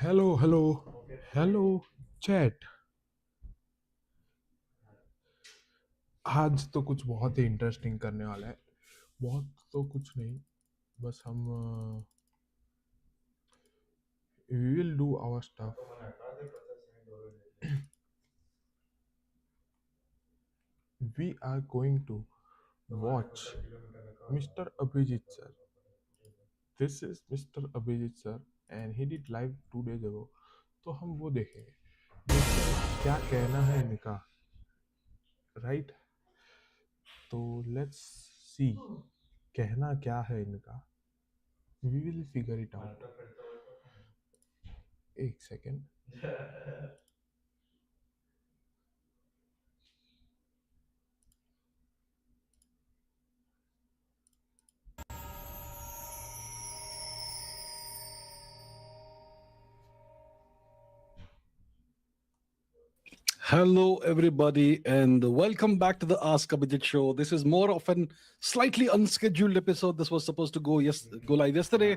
Hello hello hello chat. आज तो कुछ बहुत ही इंटरेस्टिंग करने वाला है। बहुत तो कुछ नहीं, बस हम we will do our stuff. We are going to watch mister Abhijit sir. This is mister Abhijit sir and he did live 2 days ago। तो हम वो देखेंगे, देखते हैं क्या कहना है इनका, राइट। तो लेट्स सी कहना क्या है इनका। We will figure it out. एक second. Hello, everybody, and welcome back to the Ask Abhijit show. This is more of an slightly unscheduled episode. This was supposed to go live yesterday,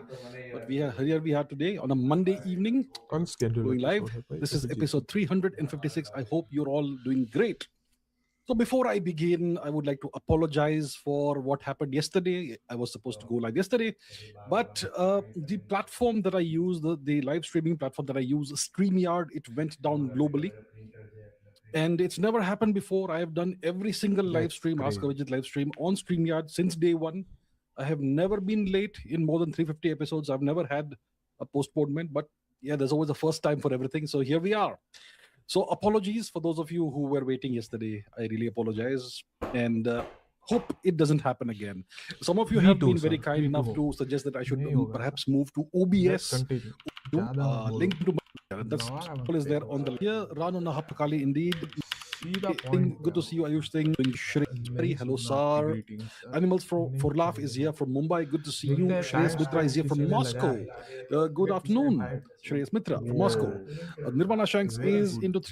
but we are here. We are today on a Monday evening unscheduled going live. Episode है भाई This is Abhijit episode 356. I hope you're all doing great. So before I begin, I would like to apologize for what happened yesterday. I was supposed to go live yesterday, but the platform that I use, the live streaming platform that I use, StreamYard, it went down globally, and it's never happened before. I have done every single live that's stream, Ask crazy. Avijit live stream on StreamYard since day one. I have never been late in more than 350 episodes. I've never had a postponement, but yeah, there's always a first time for everything. So here we are. So apologies for those of you who were waiting yesterday. I really apologize, and hope it doesn't happen again. Some of you me have to been very sir, kind me to enough हो। to suggest that I should नहीं होगा sir. perhaps move to let's OBS. Continue. To ज़्यादा मत बोलो। link to my, that's नवारा मत is there फेंको on the sir. here. Rano Nahapakali indeed. सीधा point पे Good to see you, आओ। Ayush Singh. Doing Shri. नहीं Hello, सुनना आपकी sir. Greeting sir. Animals नहीं for Laugh is चलेगा। here from Mumbai. Good to see you. देखते हैं Shreyas time Mitra is stamp here from किसी ने Moscow. लगाया। Good let's say afternoon, time. Shreyas Mitra from वो Moscow. Nirvana Shanks very is good into I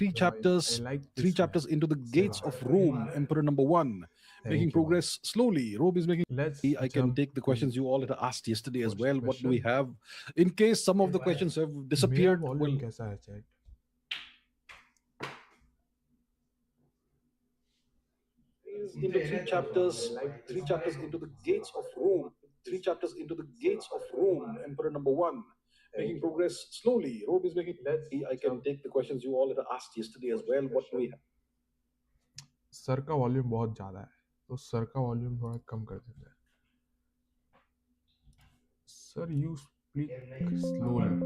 like three this man. chapters into the gates of Rome, Emperor number one, making thank you भाई। progress slowly. Rome is making. Let's I can jump take the to questions you all had asked yesterday as first well. What do we question. have? In case some of the questions have मेरा disappeared, volume well, कैसा है chat? is into three chapters into the gates of Rome, three chapters into the gates of Rome, Emperor number one, making progress slowly. Rome is making. I can take the questions you all had asked yesterday as well. What do we have? Sir का volume बहुत ज़्यादा है, तो sir का volume थोड़ा कम कर देते हैं। Sir you speak slowly.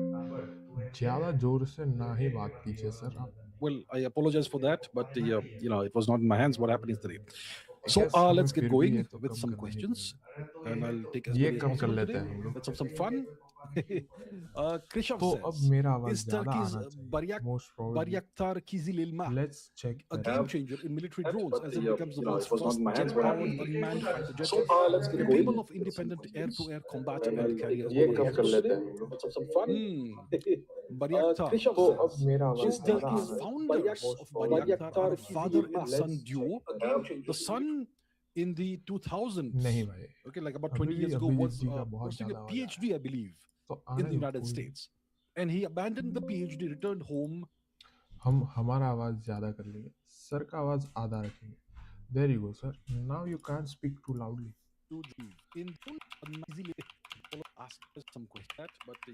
ज़्यादा जोर से ना ही बात कीजिए सर आप। Well, I apologize for that, but it was not in my hands what happened yesterday. So Guess हमें let's get फिर भी ये going तो with कम some करना ही questions, पड़ेगा। and I'll take as ये many as कम कर possible लेते today. हैं हम लोग। Let's have some fun. Krishav तो अब says, मेरा आवाज is ज़्यादा Turkey's आना चाहिए most probably. Bayraktar Kizilelma let's check a that game out. changer in military drones as it becomes the it world's was not in first my hands what jet-powered happened. unmanned fighter jet So let's get going capable of with some independent questions air-to-air combat and and I'll take carrier as many as operations. possible. Let's have some fun. Bayraktar तो अब says, मेरा आवाज is the ज़्यादा आ is रहा है founders most of probably. Bayraktar are a father and son let's duo. Check. The son in the 2000s, नहीं भाई, okay, like about अभी 20 भी years ago, अभिजीत was जी का बहुत pursuing a ज़्यादा आवाज आ रहा PhD, I believe, है। तो in आने the दो United कोई नहीं। States, and he abandoned the PhD, returned home. हम हमारा आवाज ज़्यादा कर लेंगे, सर का आवाज आधा रखेंगे। There you go sir, now you can speak to loudly. To in easily ask us some questions, but it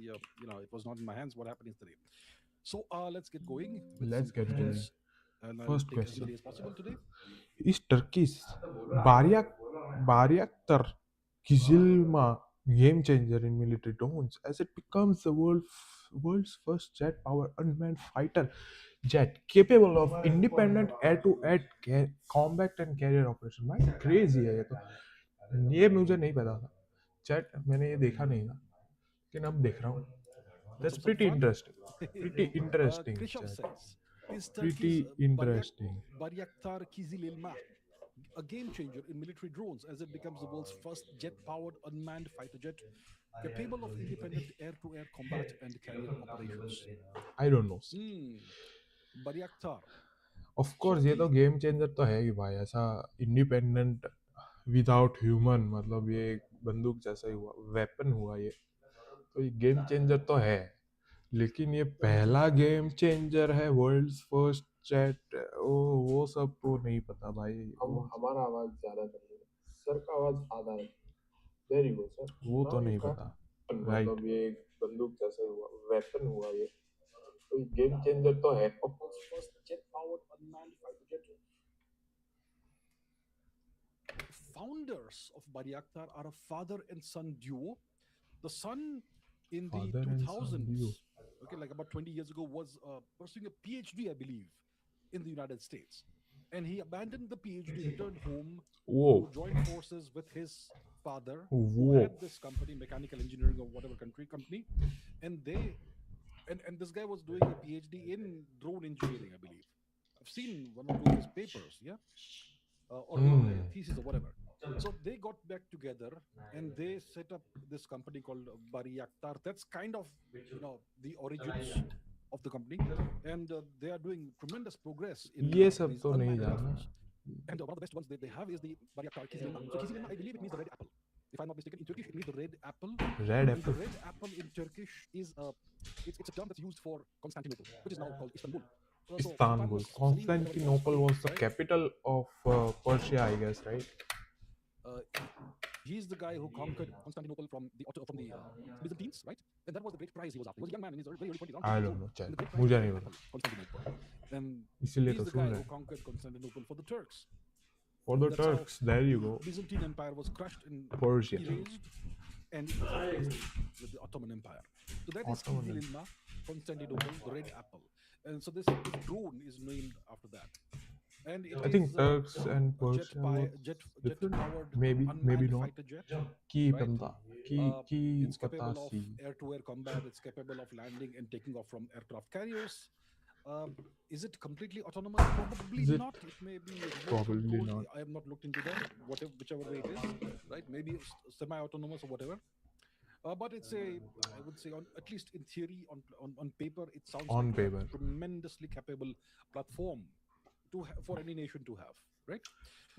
was not in my hands what happened yesterday. So let's get going with some let's get going. questions, and I'll first take as question many as possible today. Is Turkey's Bayraktar Kizilma game changer in military drones as it becomes the world's first jet powered unmanned fighter jet capable of independent air to air combat and carrier operation। भाई crazy है ये तो, ये मुझे नहीं पता था chat, मैंने ये देखा नहीं था लेकिन अब देख रहा हूँ। Let's that's have some pretty fun. Interesting, pretty interesting Krishav chat, says, is pretty Turkey's interesting. Bayraktar Kizilelma a game changer in military drones as it becomes the world's first jet powered unmanned fighter jet capable of independent air to air combat and carrier operations. I don't know. Hmm. Bayraktar. Of So course ये तो the game changer तो है ही भाई, ऐसा independent without human, मतलब ये एक बंदूक जैसा ही हुआ, वेपन हुआ ये, तो ये गेम चेंजर तो है। लेकिन ये पहला गेम चेंजर है, वर्ल्ड्स फर्स्ट चैट, वो सब तो नहीं पता भाई। हम हमारा आवाज ज्यादा कर रहे हैं, सर का आवाज आधा है। There you go sir. वो तो नहीं पता। राइट, मतलब ये एक बंदूक जैसा ही हुआ, वेपन हुआ ये, तो ये गेम चेंजर तो है। first jet powered unmanned fighter jet. Founders of Bayraktar are a father and son duo. The son in the father and son duo. 2000s, okay, like about 20 years ago, was pursuing a PhD, I believe, in the United States. And he abandoned the PhD, returned home वो to join forces with his father, who वो had this company, mechanical engineering or whatever country company. And and this guy was doing a PhD in drone engineering, I believe. I've seen one or two of his papers, yeah, or maybe hmm, thesis or whatever. So they got back together and they set up this company called Bari Akhtar. That's kind of, the origins of the company. And they are doing tremendous progress in ये सब these तो नहीं unmanned जाना। platforms. And one of the best ones they have is the Bari Akhtar Kizilelma. So Kizilelma, I believe it means the red apple. If I'm not mistaken, in Turkish it means the red apple. Red And the Apple. red apple in Turkish is it's a term that's used for Constantinople, which is now called Istanbul. So Istanbul, Sultanas Selim, whatever he was, Constantinople okay, was the right? Capital of Persia I guess, right? He's the guy who conquered Constantinople from the Byzantines, right? And that was the great prize he was after. He was a young man in his very early 20s, around 20 I years don't old. Know And chat, the great prize was मुझे the नहीं Red पता, Apple, Constantinople. And इसीलिए he's तो the सुन guy रहे who हैं। conquered Constantinople for the Turks. For the That's how Turks, there you the go. Byzantine Empire was crushed and Persia, erased, and it was replaced with the Ottoman Empire. So that is Ottoman. Kizilelma, Constantinople, the Red Apple. And so this drone is named after that. And it I think is Turks and a jet Persia pi- was jet different, powered may be unmanned not, fighter jet, की right? बंदा, Uh, की it's पता capable of सी। air-to-air combat. It's capable of landing and taking off from aircraft carriers. Is it completely autonomous? Probably is it? not. It may be remote Probably controlled. not. I have not looked into that. Whatever, whichever way it is, right? Maybe semi-autonomous or whatever. But it's a, I would say, on at least in theory, on paper, it sounds On like a paper. tremendously capable platform for any nation to have, right?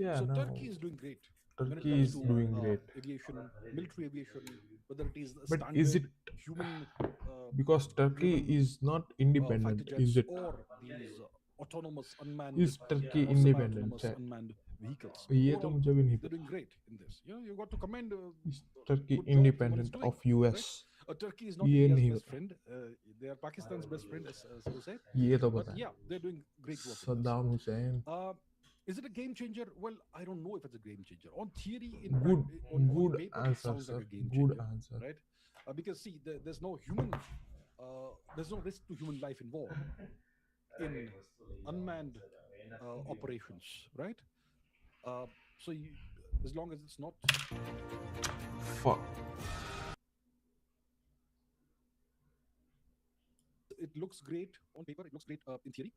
Yeah, So no. Turkey is doing great when it Turkey comes is to doing great. aviation, military aviation, whether it is the But is it standard human because Turkey driven is not fighter independent? Is jets it? or these autonomous unmanned Is Turkey or independent? semi-autonomous Chat. unmanned vehicles. ये तो Overall, मुझे भी नहीं they're doing पता। great in this. You got to commend Is Turkey good job someone is independent doing, of right? US? Turkey is not ये India's नहीं best पता। friend. They are Pakistan's best friend, so to say. ये तो But पता है। yeah, they're doing great work in this. Saddam Hussain. Uh, is it a game changer? Well, I don't know if it's a game changer. On theory, in Good, on good paper, it answer, sounds like sir. a game Good changer, answer. right? Because see, there's no human, there's no risk to human life involved in unmanned operations, right? Uh, so as long as it's not, Fuck. it looks great on paper, it looks great in theory.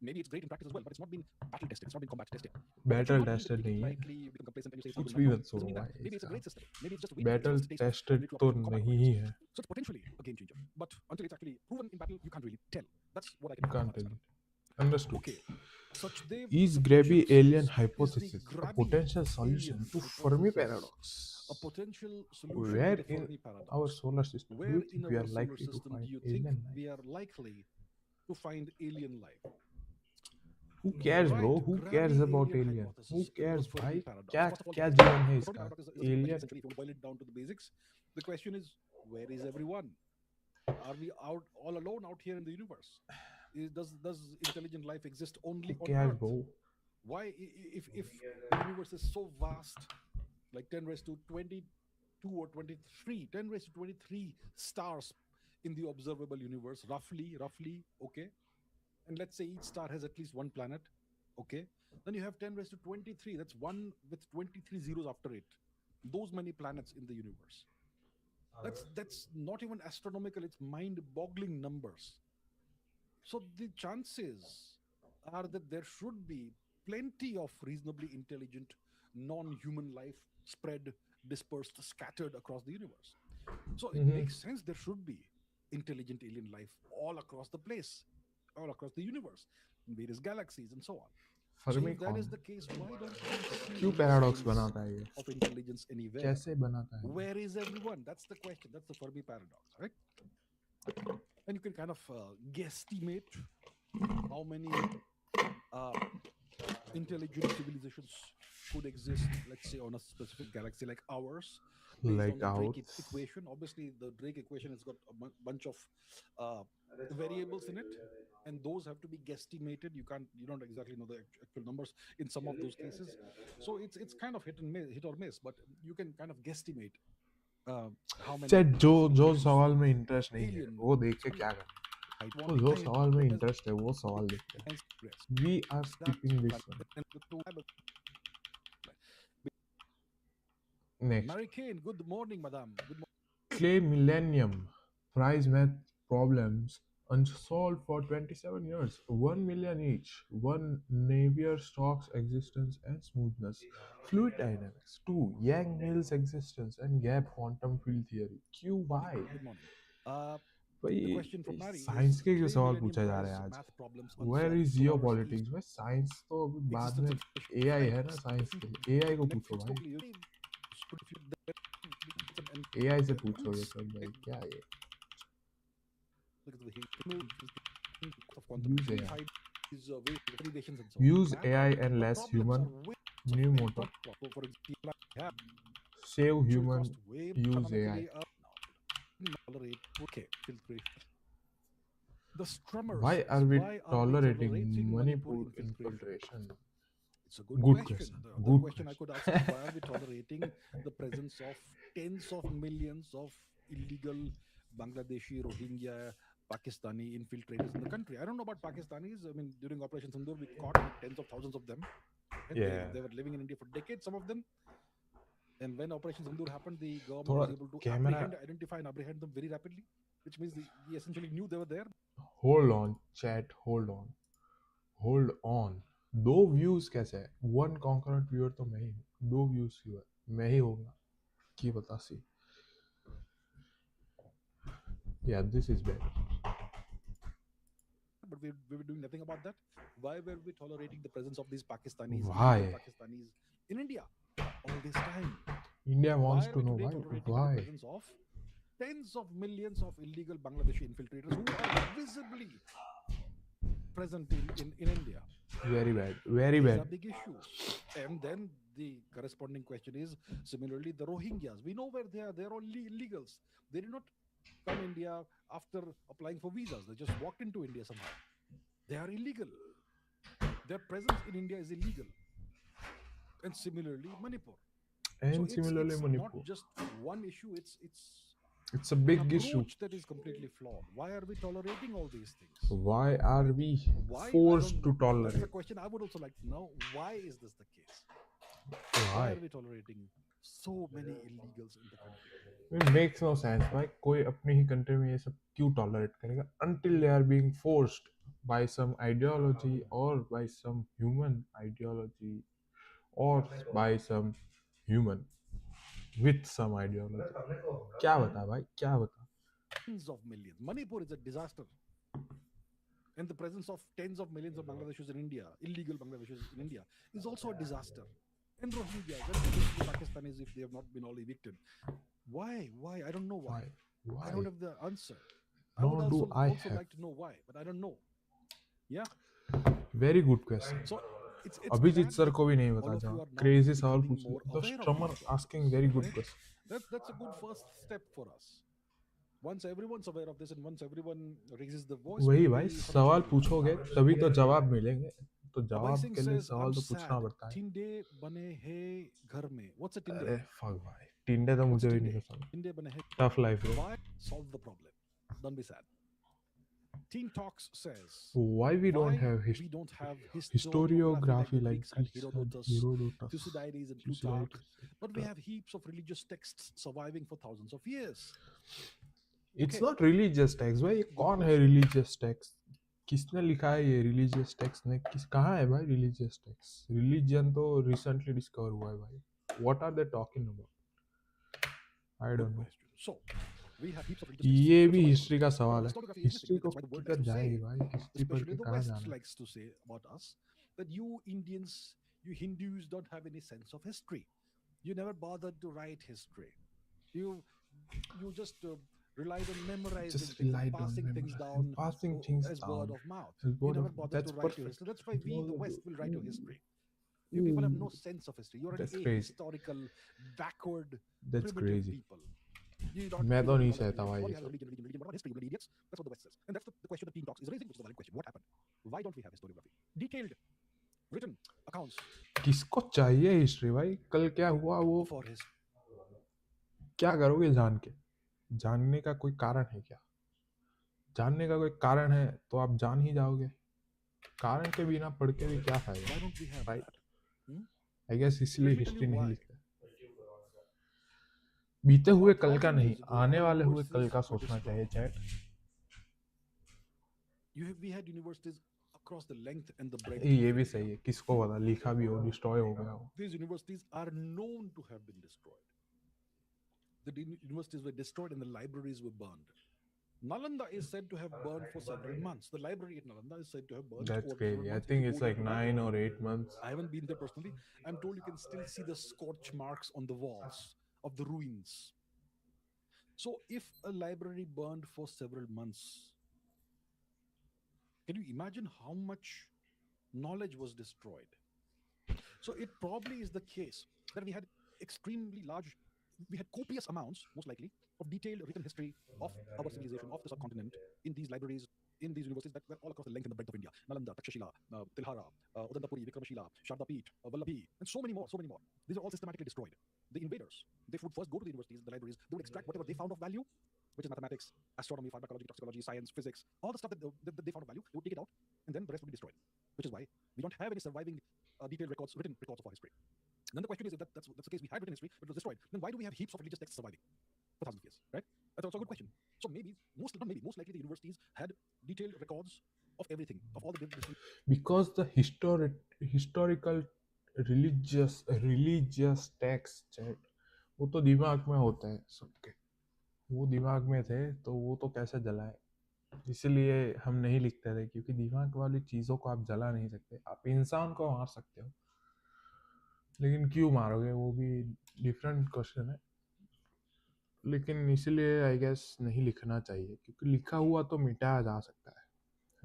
Maybe it's great in practice as well, but it's not been battle tested, it's not been combat tested. That should battle not mean that you tested take it नहीं है, lightly, you become complacent, and you say it's not कुछ going to भी matter. मत Doesn't सुनो mean that. भाई Maybe it's a इसका। great system. Maybe it's just waiting for its battle first taste of tested military तो operation and combat नहीं ही operations. है। So it's potentially a game changer, but until it's actually proven in battle, you can't really tell. That's what I can Can't tell understand. it. Understood. Okay, Sachdev Is Grabby Solutions alien is the hypothesis a grabby potential solution alien to Fermi hypothesis, a paradox? potential solution to Where the in Fermi our paradox. solar system do Where you in think we our are solar likely to system do find you think alien life? we are likely to find alien life? Who cares, Right, bro? Who cares grabby about alien alien? Who hypothesis in the cares, Fermi भाई? paradox. क्या First of all, क्या because जीवन है the Fermi इसका? paradox is a simple question. Alien. Essentially, if you want to boil it down to the basics, the question is, where is everyone? Are we out all alone out here in the universe? Does intelligent life exist Who only on cares, Earth? bro? Why, if the universe is so vast, like 10 raised to 22 or 23, 10 raised to 23 stars in the observable universe, roughly, okay, and let's say each star has at least one planet, okay, then you have 10 raised to 23, that's one with 23 zeros after it, those many planets in the universe. That's not even astronomical, it's mind boggling numbers. So the chances are that there should be plenty of reasonably intelligent non-human life spread, dispersed, scattered across the universe. So it Mm-hmm. makes sense there should be intelligent alien life all across the place, all across the universe, in various galaxies and so on. So Fermi if that कौन is the है? case, why don't we see क्यों any paradox signs बनाता है ये? of intelligence anywhere? कैसे बनाता है ये? Where is everyone? That's the question. That's the Fermi paradox, right? And you can kind of guesstimate how many uh, intelligent civilizations could exist, let's say, on a specific galaxy like ours, based on Like the Drake ours. equation. Obviously, the Drake equation has got a bunch of uh, variables in it, and those have to be guesstimated. You don't exactly know the actual numbers in some of those cases, so it's kind of hit or miss. But you can kind of guesstimate uh, how many chat जो जो civilizations सवाल with में interest नहीं है alien वो देख के species क्या करना है? तो want जो to सवाल में invest इंटरेस्ट है वो सवाल देखते हैं. and risk. We are That's skipping the this planet. one. And to Next. Mary Kane, good morning, madam. Good morning. Clay Millennium Prize math problems unsolved for 27 years. 1 million each. 1 Navier-Stokes existence and smoothness. Fluid dynamics. 2 Yang-Mills existence and gap quantum field theory. QY. Good morning. Uh, the भाई question from Mary science is के क्यों Clay सवाल Millennium पूछा जा रहा Prize है आज? math problems where unsolved. Is So ours is पॉलिटिक्स भाई? साइंस तो अभी बाद existence में. of एआई है ना साइंस के लिए. एआई को पूछो Netflix भाई. totally could if you and AI से look पूछोगे सब भाई. क्या है ये? at the of quantum use field AI. hide is variations and so on. Use Math AI and less problems are human. way of New any motto. for example, have Save which will human. cost way Use AI. economically tolerate okay filtration. The Strummer Why are says, we why are we tolerating tolerating Manipur Manipur infiltration? infiltration? It's a good Good question. question. The other Good question I could ask is, question. why are we tolerating the presence of tens of millions of illegal Bangladeshi, Rohingya, Pakistani infiltrators in the country? I don't know about Pakistanis. I mean, during Operation Sindoor, we caught like tens of thousands of them. Right? Yeah. They were living in India for decades, some of them. And when Operation Sindoor happened, the government थोड़ा was able to camera. apprehend, identify, and apprehend them very rapidly, which means he essentially knew they were there. Hold on, chat. Hold on. Hold on. दो views कैसे है? One concurrent viewer तो मैं ही हूँ. दो views viewer मैं ही होगा. की बता सी. Yeah, this is bad. But we were doing nothing about that. Why were we tolerating the presence of these Pakistanis, illegal Why? Pakistanis, in India all this time? India wants Why are to we know today why. tolerating the Why? presence of tens of millions of illegal Bangladeshi infiltrators who are visibly present in India? Very bad. Very These bad. are big issues. And then the corresponding question is similarly the Rohingyas. We know where they are. They're all illegals. They did not come India after applying for visas. They just walked into India somehow. They are illegal. Their presence in India is illegal. And similarly, Manipur. So And similarly, it's not Manipur. just one issue. It's a An big issue. approach that is completely flawed. Why are we tolerating all these things? Why are Right? we Why? I don't forced to know. That's the tolerate? question I would also like to know. Why is this the case? Why Why? are we tolerating so many illegals in the country? It makes no sense. Why कोई अपनी ही country में ये सब क्यों tolerate करेगा? Until they are being forced by some ideology or by some human ideology or by some human with some ideology. क्या बता भाई? क्या बता? Tens of millions. Manipur is a disaster. And the presence of tens of millions of Bangladeshis in India, illegal Bangladeshis in India, is also a disaster. And Rohingyas and potentially Pakistanis if they have not been all evicted. Why? Why? I don't know why. Why? I Why? don't have the answer. I would Nor do I also have. like to know why, but I don't know. Yeah. Very good question. So it's Abhijeet glad sir that को भी नहीं all बता of जा. you are now crazy सवाल becoming पूछ ले. more the aware of स्ट्रमर these things, asking very good right? Question. That's a good first step for us. Once everyone's aware of this and once everyone raises the voice, वही maybe भाई information सवाल will come पूछोगे out. तभी तो जवाब मिलेंगे. तो Abhay जवाब Singh के लिए says, सवाल I'm तो पूछना sad. पड़ता है. Tinde bane hai ghar mein. What's a tinde? अरे फक भाई. टिंडे तो What's a मुझे भी tinde? नहीं पसंद. Tinde bane hai. Tough life bro. Why solve the problem? Don't be sad. Teen Talks says, Why we don't why have we don't have historiography like historiography the like Greeks had Greeks had Herodotus, Herodotus, Thucydides, and Plutarch, Thucydides, but we etc. have heaps of religious texts surviving for thousands of years. It's Okay, not religious text. भाई ये good कौन है question. religious text? किसने लिखा है ये religious text ने? किस कहाँ है भाई रिलीजियस टेक्स्ट? रिलीजन तो रिसेंटली डिस्कवर हुआ है भाई. What are they talking about? I Good don't know. question. So we have heaps of religious texts ये which भी provide हिस्ट्री authority. का सवाल है. Historiography is history mystical. को That's why the word किधर likes to जाएगी say, भाई? History पढ़ especially के the कहाँ West जाना है? likes to say about us, that you Indians, you Hindus don't have any sense of history. You never bothered to write history. You just relied on memorizing Just things and relied on passing things memory and down passing things as word down. of mouth. As You word of never bothered that's to write your history. perfect. That's why we, the No, West, will write your history. You people have no mm, sense of history. You're an that's crazy. ahistorical, backward, That's primitive crazy. people. You don't मैं you तो don't have नहीं knowledge of सहता religion. भाई All ये you have is सब. religion, religion, religion. What about history? You idiots. That's what the West says. And that's the question that Teen Talks is raising, which is a valid question. What happened? Why don't we have historiography? Detailed, written accounts किसको चाहिए history भाई? कल क्या हुआ वो of our history. क्या करोगे जान के? जानने का कोई कारण है क्या? जानने का कोई कारण है तो आप जान ही जाओगे. कारण के बिना पढ़ के भी क्या Why फायदा? don't we have that? Right. Hmm? I guess इसलिए Let me tell you history नहीं why. लिखते. बीते हुए कल का 1000 नहीं, years ago, आने our वाले हुए कल universities का were सोचना चाहिए destroyed. Chat. We had universities across the length and the breadth ये of भी India. सही है. किसको पता लिखा भी हो डिस्ट्रॉय हो गया हो. These universities are known to have been destroyed. The universities were destroyed and the libraries were burned. Nalanda is said to have burned for several months. The library at Nalanda is said to have burned That's over several crazy. I months. If you think go it's there like today, 9 or 8 months. I haven't been there personally. I'm told you can still see the scorch marks on the walls of the ruins. So, if a library burned for several months, can you imagine how much knowledge was destroyed? So it probably is the case that we had extremely large, we had copious amounts, most likely, of detailed written history of our civilization, of the subcontinent, in these libraries, in these universities that were all across the length and the breadth of India. Nalanda, Takshashila, Tilhara, Udantapuri, Vikramashila, Shardapeet, Vallabhi, and so many more, so many more. These are all systematically destroyed. The invaders, they would first go to the universities, the libraries, they would extract whatever they found of value, which is mathematics, astronomy, pharmacology, toxicology, science, physics, all the stuff that they found of value, they would take it out, and then the rest would be destroyed. Which is why we don't have any surviving detailed records, written records of our history. And then the question is, if that's the case, we had written history, but it was destroyed, then why do we have heaps of religious texts surviving for thousands of years, right? That's also a good question. So maybe, not maybe, most likely the universities had detailed records of everything, of all the different. Because the historical religious text chat वो तो दिमाग में होते हैं सबके. वो दिमाग में थे तो वो तो कैसे जलाए. इसलिए हम नहीं लिखते थे क्योंकि दिमाग वाली चीज़ों को आप जला नहीं सकते. आप इंसान को मार सकते हो लेकिन क्यों मारोगे वो भी डिफरेंट क्वेश्चन है. लेकिन इसलिए आई गेस नहीं लिखना चाहिए क्योंकि लिखा हुआ तो मिटाया जा सकता है.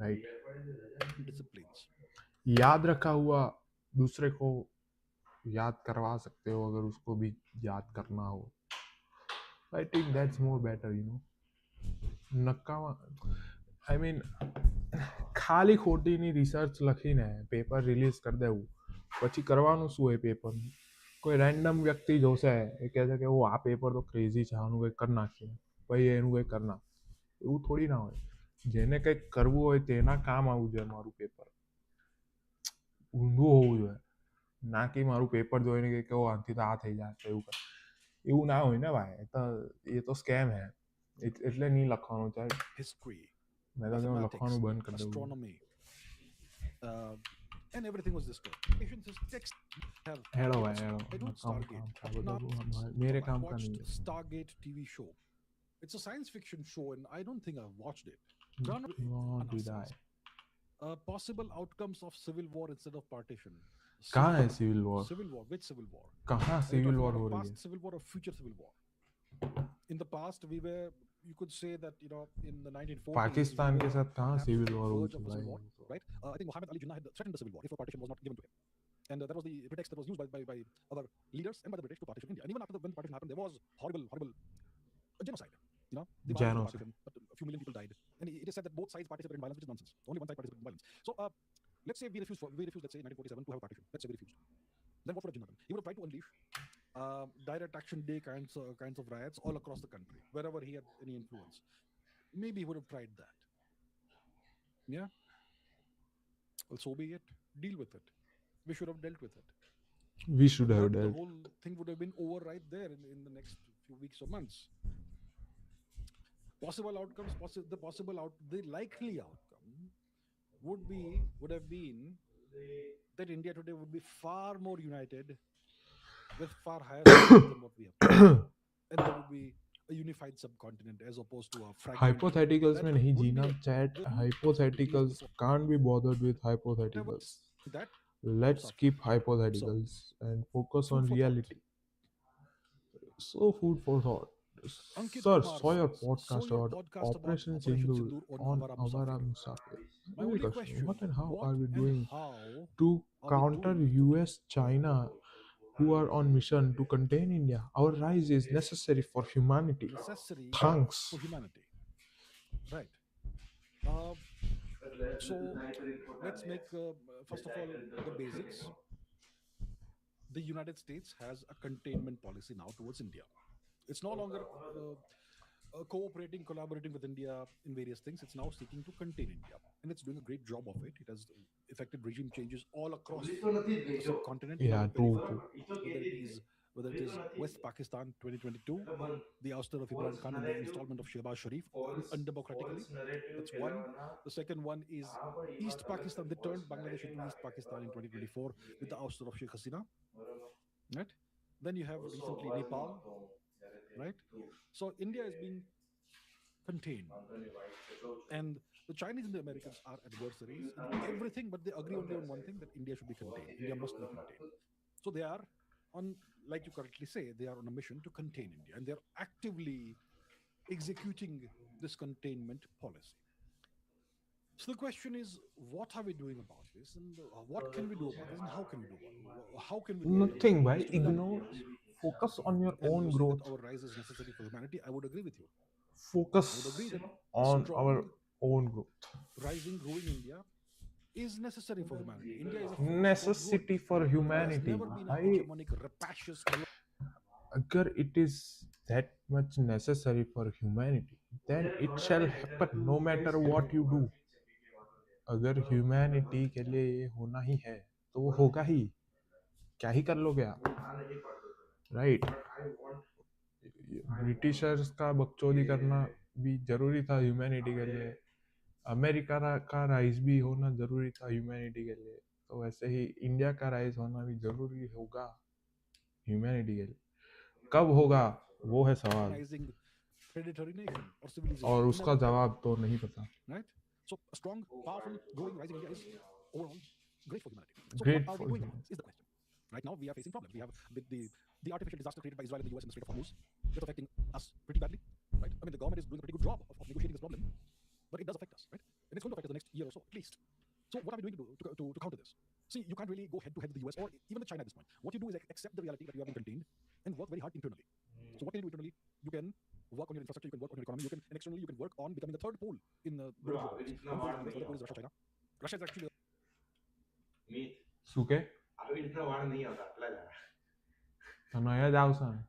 राइट. disciplines. याद रखा हुआ दूसरे को याद करवा सकते हो अगर उसको भी याद करना हो. I think that's more better नक्का. आई मीन ખાલી ખોટીની રિસર્ચ લખીને પેપર રિલીઝ કરી દેવું પછી કરવાનું શું હોય પેપરનું. કોઈ રેન્ડમ વ્યક્તિ જોશે એ કહે છે કે ઓ આ પેપર તો ક્રેઝી છે આનું કંઈક કરી નાખીએ ભાઈ એનું કંઈક કરી નાખ. એવું થોડી ના હોય. જેને કંઈક કરવું હોય તેના કામ આવવું જોઈએ મારું પેપર. ઊંધું હોવું જોઈએ. ના કે મારું પેપર જોઈને કે ઓ આનાથી તો આ થઈ જાય એવું એવું ના હોય ને ભાઈ. એ તો સ્કેમ હે. એટલે નહીં લખવાનું ચાલ. History, મેં તો કેવું લખવાનું mathematics, બંધ કરી દેવું. astronomy, uh, and everything was destroyed. Asian texts have hello भाई papers. हेलो. I don't काम Stargate. काम का बता Now, दो हम मेरे I काम का नहीं watched है. Stargate TV show. It's a science fiction show, and I don't think I've watched it. Nor did I. Answers. Possible outcomes of civil war instead of partition. कहाँ Civil है war. Civil war? Civil war. Which civil war? कहाँ Are you civil talking war about हो a रही है? past civil war or future civil war? In the past, we were, you could say that, in the 1940s, we Pakistan के were साथ on कहाँ civil absolute war हुई verge थी of a भाई? civil war, right? I think Muhammad Ali Jinnah had threatened the civil war if a partition was not given to him. And that was the pretext that was used by our leaders and by the British to partition India. And even after when the partition happened, there was horrible, horrible genocide. They violated the Genocide. partition, but a few million people died. And it is said that both sides participated in violence, which is nonsense. Only one side participated in violence. So let's say we refused, let's say, in 1947 to have a partition. Let's say we refused. Then what would have Jinnah done? He would have tried to unleash direct action day kinds of riots all across the country, wherever he had any influence. Maybe he would have tried that. Yeah. Well, so be it. Deal with it. We should have dealt with it. We should have But the dealt. whole thing would have been over right there in the next few weeks or months. Possible outcomes, the likely outcome would have been that India today would be far more united with far higher standards than what we have today, and there would be a unified subcontinent as opposed to a fragmented one Hypotheticals that में नहीं wouldn't जीना be chat. able to be used Hypotheticals before. can't be bothered with Whatever hypotheticals. that Let's suffer. skip So, hypotheticals and focus food on for thought. reality. So, food for thought. Ankit Sir, Kumar saw your says, "So podcast your about podcast about Operation Operation Sindoor Sindoor on on Avara Avara Musafir. Musafir. My Only only question: what question: and how what are we and doing how to are we counter doing to do US China who are on mission to contain India? Our rise is necessary for humanity. necessary Thanks. for humanity?" Right. Uh, so let's make first of all the basics. The United States has a containment policy now towards India. It's no longer cooperating, collaborating with India in various things. It's now seeking to contain India, and it's doing a great job of it. It has effected regime changes all across the subcontinent in our Yeah, true, periphery, true. whether it is whether it is West Pakistan 2022, the ouster of Imran Khan and the installment of Shehbaz Sharif undemocratically. That's one. The second one is East Pakistan. They turned Bangladesh into East Pakistan in 2024 with the ouster of Sheikh Hasina. Right. Then you have recently Nepal. Right. So India is being contained, and the Chinese and the Americans are adversaries in everything, but they agree only on one thing: that India should be contained. India must be contained. So they are on, like you correctly say, they are on a mission to contain India, and they're actively executing this containment policy. So the question is, what are we doing about this, and what can we do about this, and how can we do about it? How can we do better Nothing, as bhai. to prevent Ignore. this? Focus on your And you own say that growth. our rise is necessary for humanity. I would agree with you. I would agree Focus that a on our strong, own growth. rising, growing India is necessary for humanity. India is a force for good. Necessity for India has humanity. never been a भाई hegemonic, rapacious colony. अगर it is that much necessary for humanity, then it shall happen no matter what you do. अगर humanity के लिए ये होना ही है तो वो होगा ही. क्या ही कर लोगे आप, राइट? ब्रिटिशर्स का बकचोदी करना भी जरूरी था ह्यूमैनिटी के लिए. अमेरिका का राइज भी होना जरूरी था ह्यूमैनिटी के लिए. तो वैसे ही इंडिया का राइज होना भी जरूरी होगा ह्यूमैनिटी के लिए. कब होगा वो है सवाल, Colonizing predatory nation or civilization. और उसका Inevitable, जवाब तो नहीं पता. right? So a strong, powerful, growing, rising India is overall great for humanity. So what great are we for doing about human. this? Is the question. Right now we are facing problems. We have the artificial disaster created by Israel and the US in the Strait of Hormuz. That's affecting us pretty badly, right? I mean, the government is doing a pretty good job of negotiating this problem, but it does affect us, right? And it's going to affect us the next year or so, at least. So what are we doing to counter this? See, you can't really go head to head with the US or even the China at this point. What you do is accept the reality that you have been contained and work very hard internally. So what can you do internally? You can work on your infrastructure, you can work on your economy, you can, and externally you can work on becoming the third pole in global geopolitics. One pole is the US, the other pole is Russia, China. Russia is actually શું કે તને યાદ આવશે ને?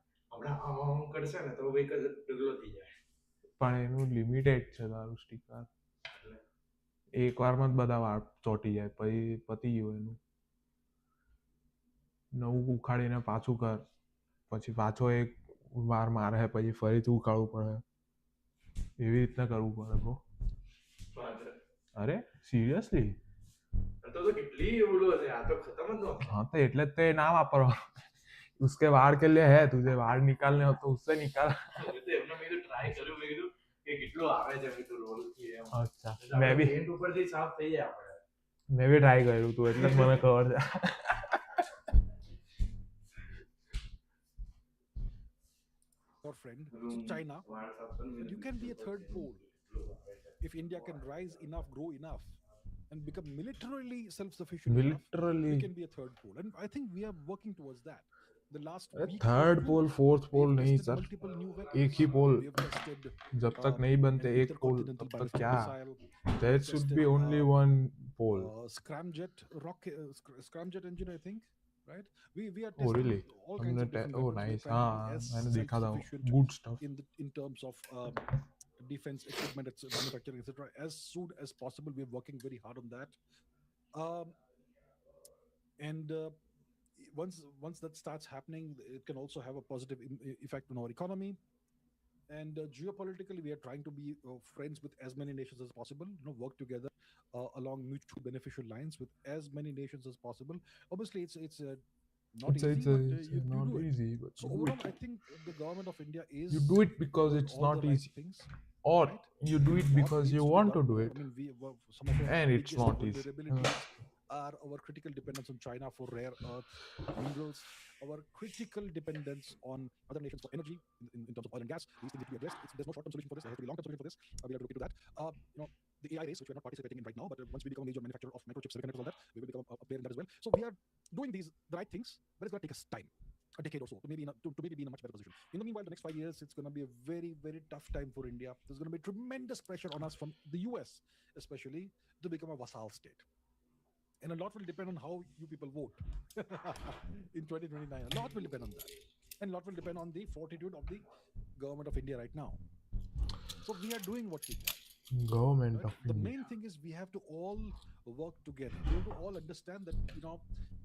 પણ એનું limited છે તારું સ્ટીકર. એક વારમાં જ બધા વાળ ચોંટી જાય પછી પતી ગયું એનું. નવું ઉખાડીને પાછું કર, પછી પાછો એક વાર મારે પછી ફરીથી ઉખાડવું પડે. એવી રીતના કરવું પડે બ્રો. અરે સિરિયસલી? हाँ तो એટલે જ તે ના વાપરવા. उसके वाड़ के लिए है, तुझे वाड़ निकालने हो तो उससे निकाल. अच्छा, मैं भी ट्राई કર્યું તું એટલે જ મને ખબર છે. your friend, China, and you can be a third pole. If India can rise enough, grow enough, and become militarily self-sufficient enough, we Literally. can be a third pole. And I think we are working towards that. The last अरे week or third two, poll fourth we poll have नहीं tested sir, multiple new एक ही weapons. Pole. We have tested जब तक uh, नहीं an बनते एक पोल intercontinental तब तक ballistic क्या? missile. We There have should be tested only one pole. scramjet rocket, scramjet engine, I think. Right? We are Oh testing really? all kinds हमने of different oh weapons. We are nice, trying to be हाँ as मैंने देखा था वो. self-sufficient Good stuff. in terms of defense equipment, manufacturing, etc. As soon as possible, we're working very hard on that. Um, and once that starts happening, it can also have a positive effect on our economy. And geopolitically, we are trying to be friends with as many nations as possible, work together along mutually beneficial lines with as many nations as possible. Obviously, it's not easy, but you not do it. easy, but So you do overall, I it. think the government of India You is do it because doing it's all the not right easy, things, or right? you do it What because you needs to be want to done do more? it, I mean, some of our and it's biggest not easy. vulnerabilities are our critical dependence on China for rare earth minerals, our critical dependence on other nations for energy in terms of oil and gas. These things need to be addressed. There's no short-term solution for this. There has to be long-term solution for this. We'll have to look into that. The AI race, which we're not participating in right now, but once we become a major manufacturer of microchips, semiconductors, all that, we will become a player in that as well. So we are doing the right things, but it's going to take us time, a decade or so, to maybe be in a much better position. In the meanwhile, the next 5 years, it's going to be a very, very tough time for India. There's going to be tremendous pressure on us from the US, especially, to become a vassal state. And a lot will depend on how you people vote in 2029. A lot will depend on that. And a lot will depend on the fortitude of the government of India right now. So we are doing what we can. Government Right? of The India. main thing is we have to all work together. We have to all understand that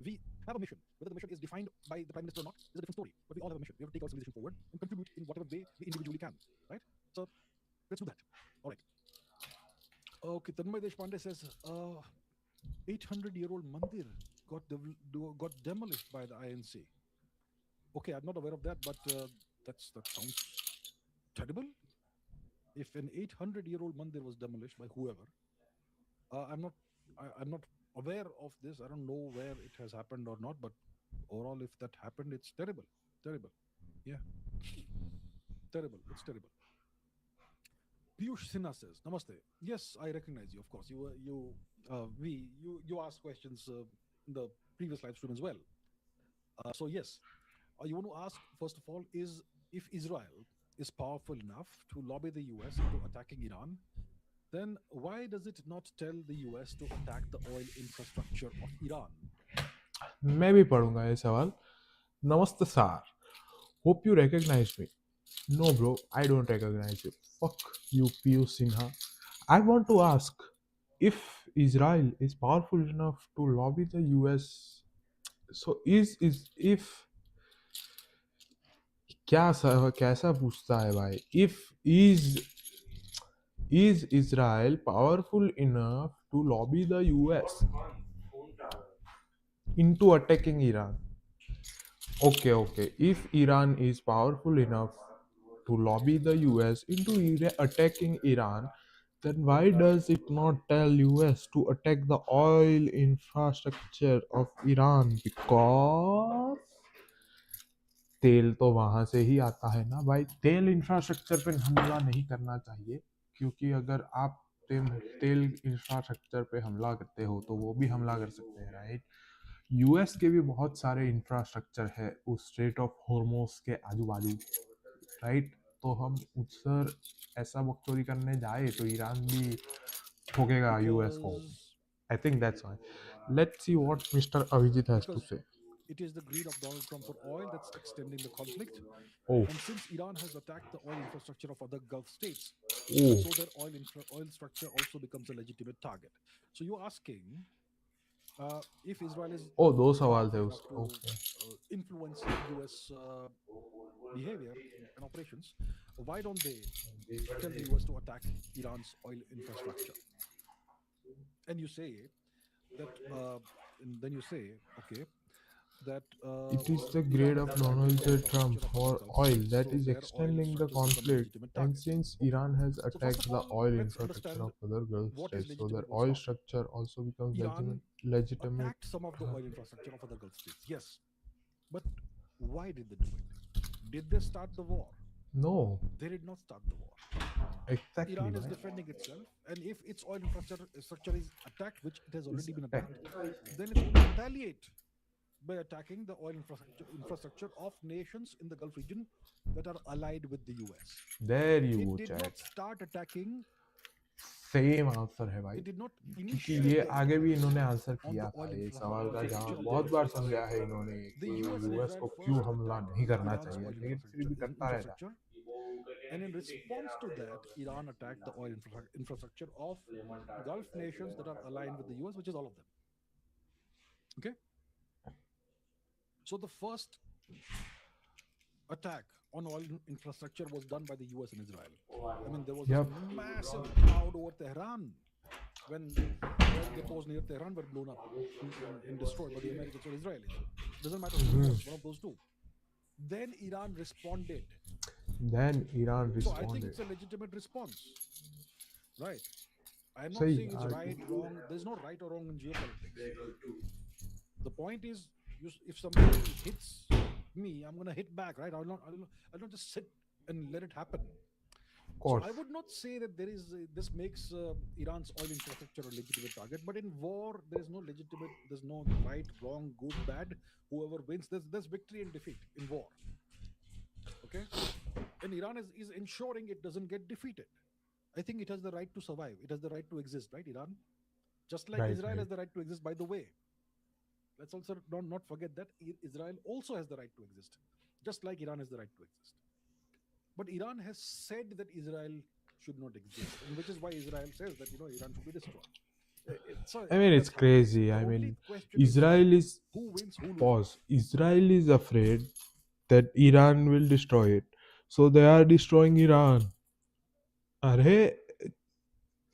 we have a mission. Whether the mission is defined by the prime minister or not is a different story. But we all have a mission. We have to take our civilization forward and contribute in whatever way we individually can. Right? So let's do that. All right. Okay. Tanmay Deshpande says, 800-year-old mandir got demolished by the INC. Okay, I'm not aware of that, but that sounds terrible. If an 800-year-old mandir was demolished by whoever, I'm not I'm not aware of this. I don't know where it has happened or not, but overall, if that happened, it's terrible, terrible. Yeah, terrible. It's terrible. Piyush Sinha says, "Namaste. Yes, I recognize you. Of course, you asked questions in the previous live stream as well. So yes, you want to ask first of all is if Israel is powerful enough to lobby the US into attacking Iran, then why does it not tell the US to attack the oil infrastructure of Iran? मैं भी पढ़ूंगा ये सवाल. Namaste sir. Hope you recognize me. No bro, I don't recognize you. Fuck you, Piyush Sinha. I want to ask, if Israel is powerful enough to lobby the US, so is if क्या कैसा पूछता है भाई, is Israel powerful enough to lobby the US into attacking Iran? Okay, okay. If Iran is powerful enough to lobby the US into attacking Iran, then why does it not tell US to attack the oil infrastructure of Iran? Because तेल तो वहां से ही आता है ना भाई. तेल infrastructure पे हमला नहीं करना चाहिए, क्योंकि अगर आप तेल तेल इंफ्रास्ट्रक्चर पे हमला करते हो तो वो भी हमला कर सकते हैं, राइट. यूएस के भी बहुत सारे इंफ्रास्ट्रक्चर है उस स्ट्रेट ऑफ हॉर्मोस के आजू बाजू, राइट. तो हम उधर ऐसा बकचोदी करने जाए तो ईरान भी ठोकेगा यूएस को. Because I think that's why. Let's see what mister Abhijeet has to because say. it is the greed of Donald Trump for oil that's extending the conflict. Oh. And since Iran has attacked the oil infrastructure of other Gulf states, oh. so their oil structure also becomes a legitimate target. So you're asking if Israel is ओह, दो सवाल थे powerful enough उसके. to okay. influence US behavior and operations, why don't they tell the US to attack Iran's oil infrastructure? And you say that, and then you say, okay, that It is the Iran grade has of attacked the Donald oil J. Trump infrastructure of other for Gulf oil states, that so is their oil extending the structures become a conflict, legitimate and target. since Okay. Iran has So first attacked of the all, oil let's infrastructure understand of other Gulf what is states, so their legitimate, what's oil not. structure also becomes Iran legitimate. attacked some of the oil infrastructure of other Gulf states, yes, but why did they do it? Did they start the war? No, They did not start the war. exactly, Iran is man. defending itself, and if its oil infrastructure is attacked, which it has Is already been attacked, attacked. then it's going to retaliate by attacking the oil infrastructure of nations in the Gulf region that are allied with the US. There you It go, did chat. not start attacking, same answer है भाई, it did not क्योंकि initiate ये the आगे भी attack इन्होंने answer on किया the था oil ये सवाल का infrastructure जवाब of the बहुत Gulf बार states. समझाया है इन्होंने The कि US and यूएस Israel को क्यों first हमला attacked नहीं करना Iran's चाहिए, oil लेकिन फिर भी करता रहता है. infrastructure, and in response to that, Iran attacked the oil infrastructure of Gulf nations that are aligned with the US, which is all of them. Okay, so the first attack on oil infrastructure was done by the US and Israel. I mean, there was this Yep. massive cloud over Tehran when oil depots near Tehran were blown up and destroyed by the Americans or Israelis. Doesn't matter who it was, one of those two. Then Iran responded. Then Iran So I think responded. it's a legitimate response, right? I'm not सही saying it's आगे. right, wrong. There's no right or wrong in geopolitics. The point is, if somebody hits me, I'm gonna hit back, right? I'll not just sit and let it happen. Of So course. I would not say that there is this makes Iran's oil infrastructure a legitimate target. But in war, there is no legitimate. There's no right, wrong, good, bad. Whoever wins, there's victory and defeat in war. Okay, and Iran is ensuring it doesn't get defeated. I think it has the right to survive. It has the right to exist, right? Iran, just like Right, Israel right. has the right to exist. By the way, let's also not forget that Israel also has the right to exist, just like Iran has the right to exist. But Iran has said that Israel should not exist, and which is why Israel says that Iran should be destroyed. So I mean, it's that's how it is. crazy. The I only mean, question is Israel is, who wins, who loses. pause. Israel is afraid that Iran will destroy it. So they are destroying Iran. अरे,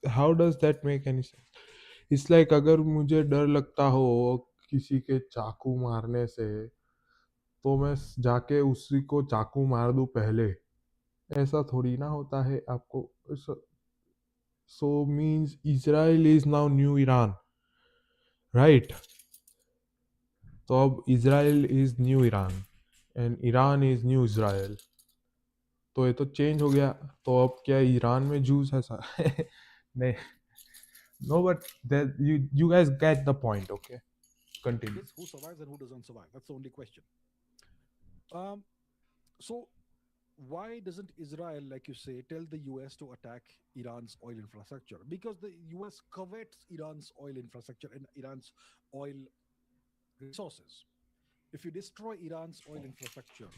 how does that make any sense? It's like अगर मुझे डर लगता हो किसी के चाकू मारने से, तो मैं जाके उसी को चाकू मार दूं पहले. ऐसा थोड़ी ना होता है आपको. So means Israel is now new Iran, right? तो अब Israel is new Iran and Iran is new Israel. तो ये तो चेंज हो गया. तो अब क्या ईरान में जूस है सा? नहीं. No, but that you guys get the point, okay? Continue. Is who survives and who doesn't survive. That's the only question. Um, so why doesn't Israel, like you say, tell the US to attack Iran's oil infrastructure? Because the US covets Iran's oil infrastructure and Iran's oil resources. If you destroy Iran's oil infrastructure,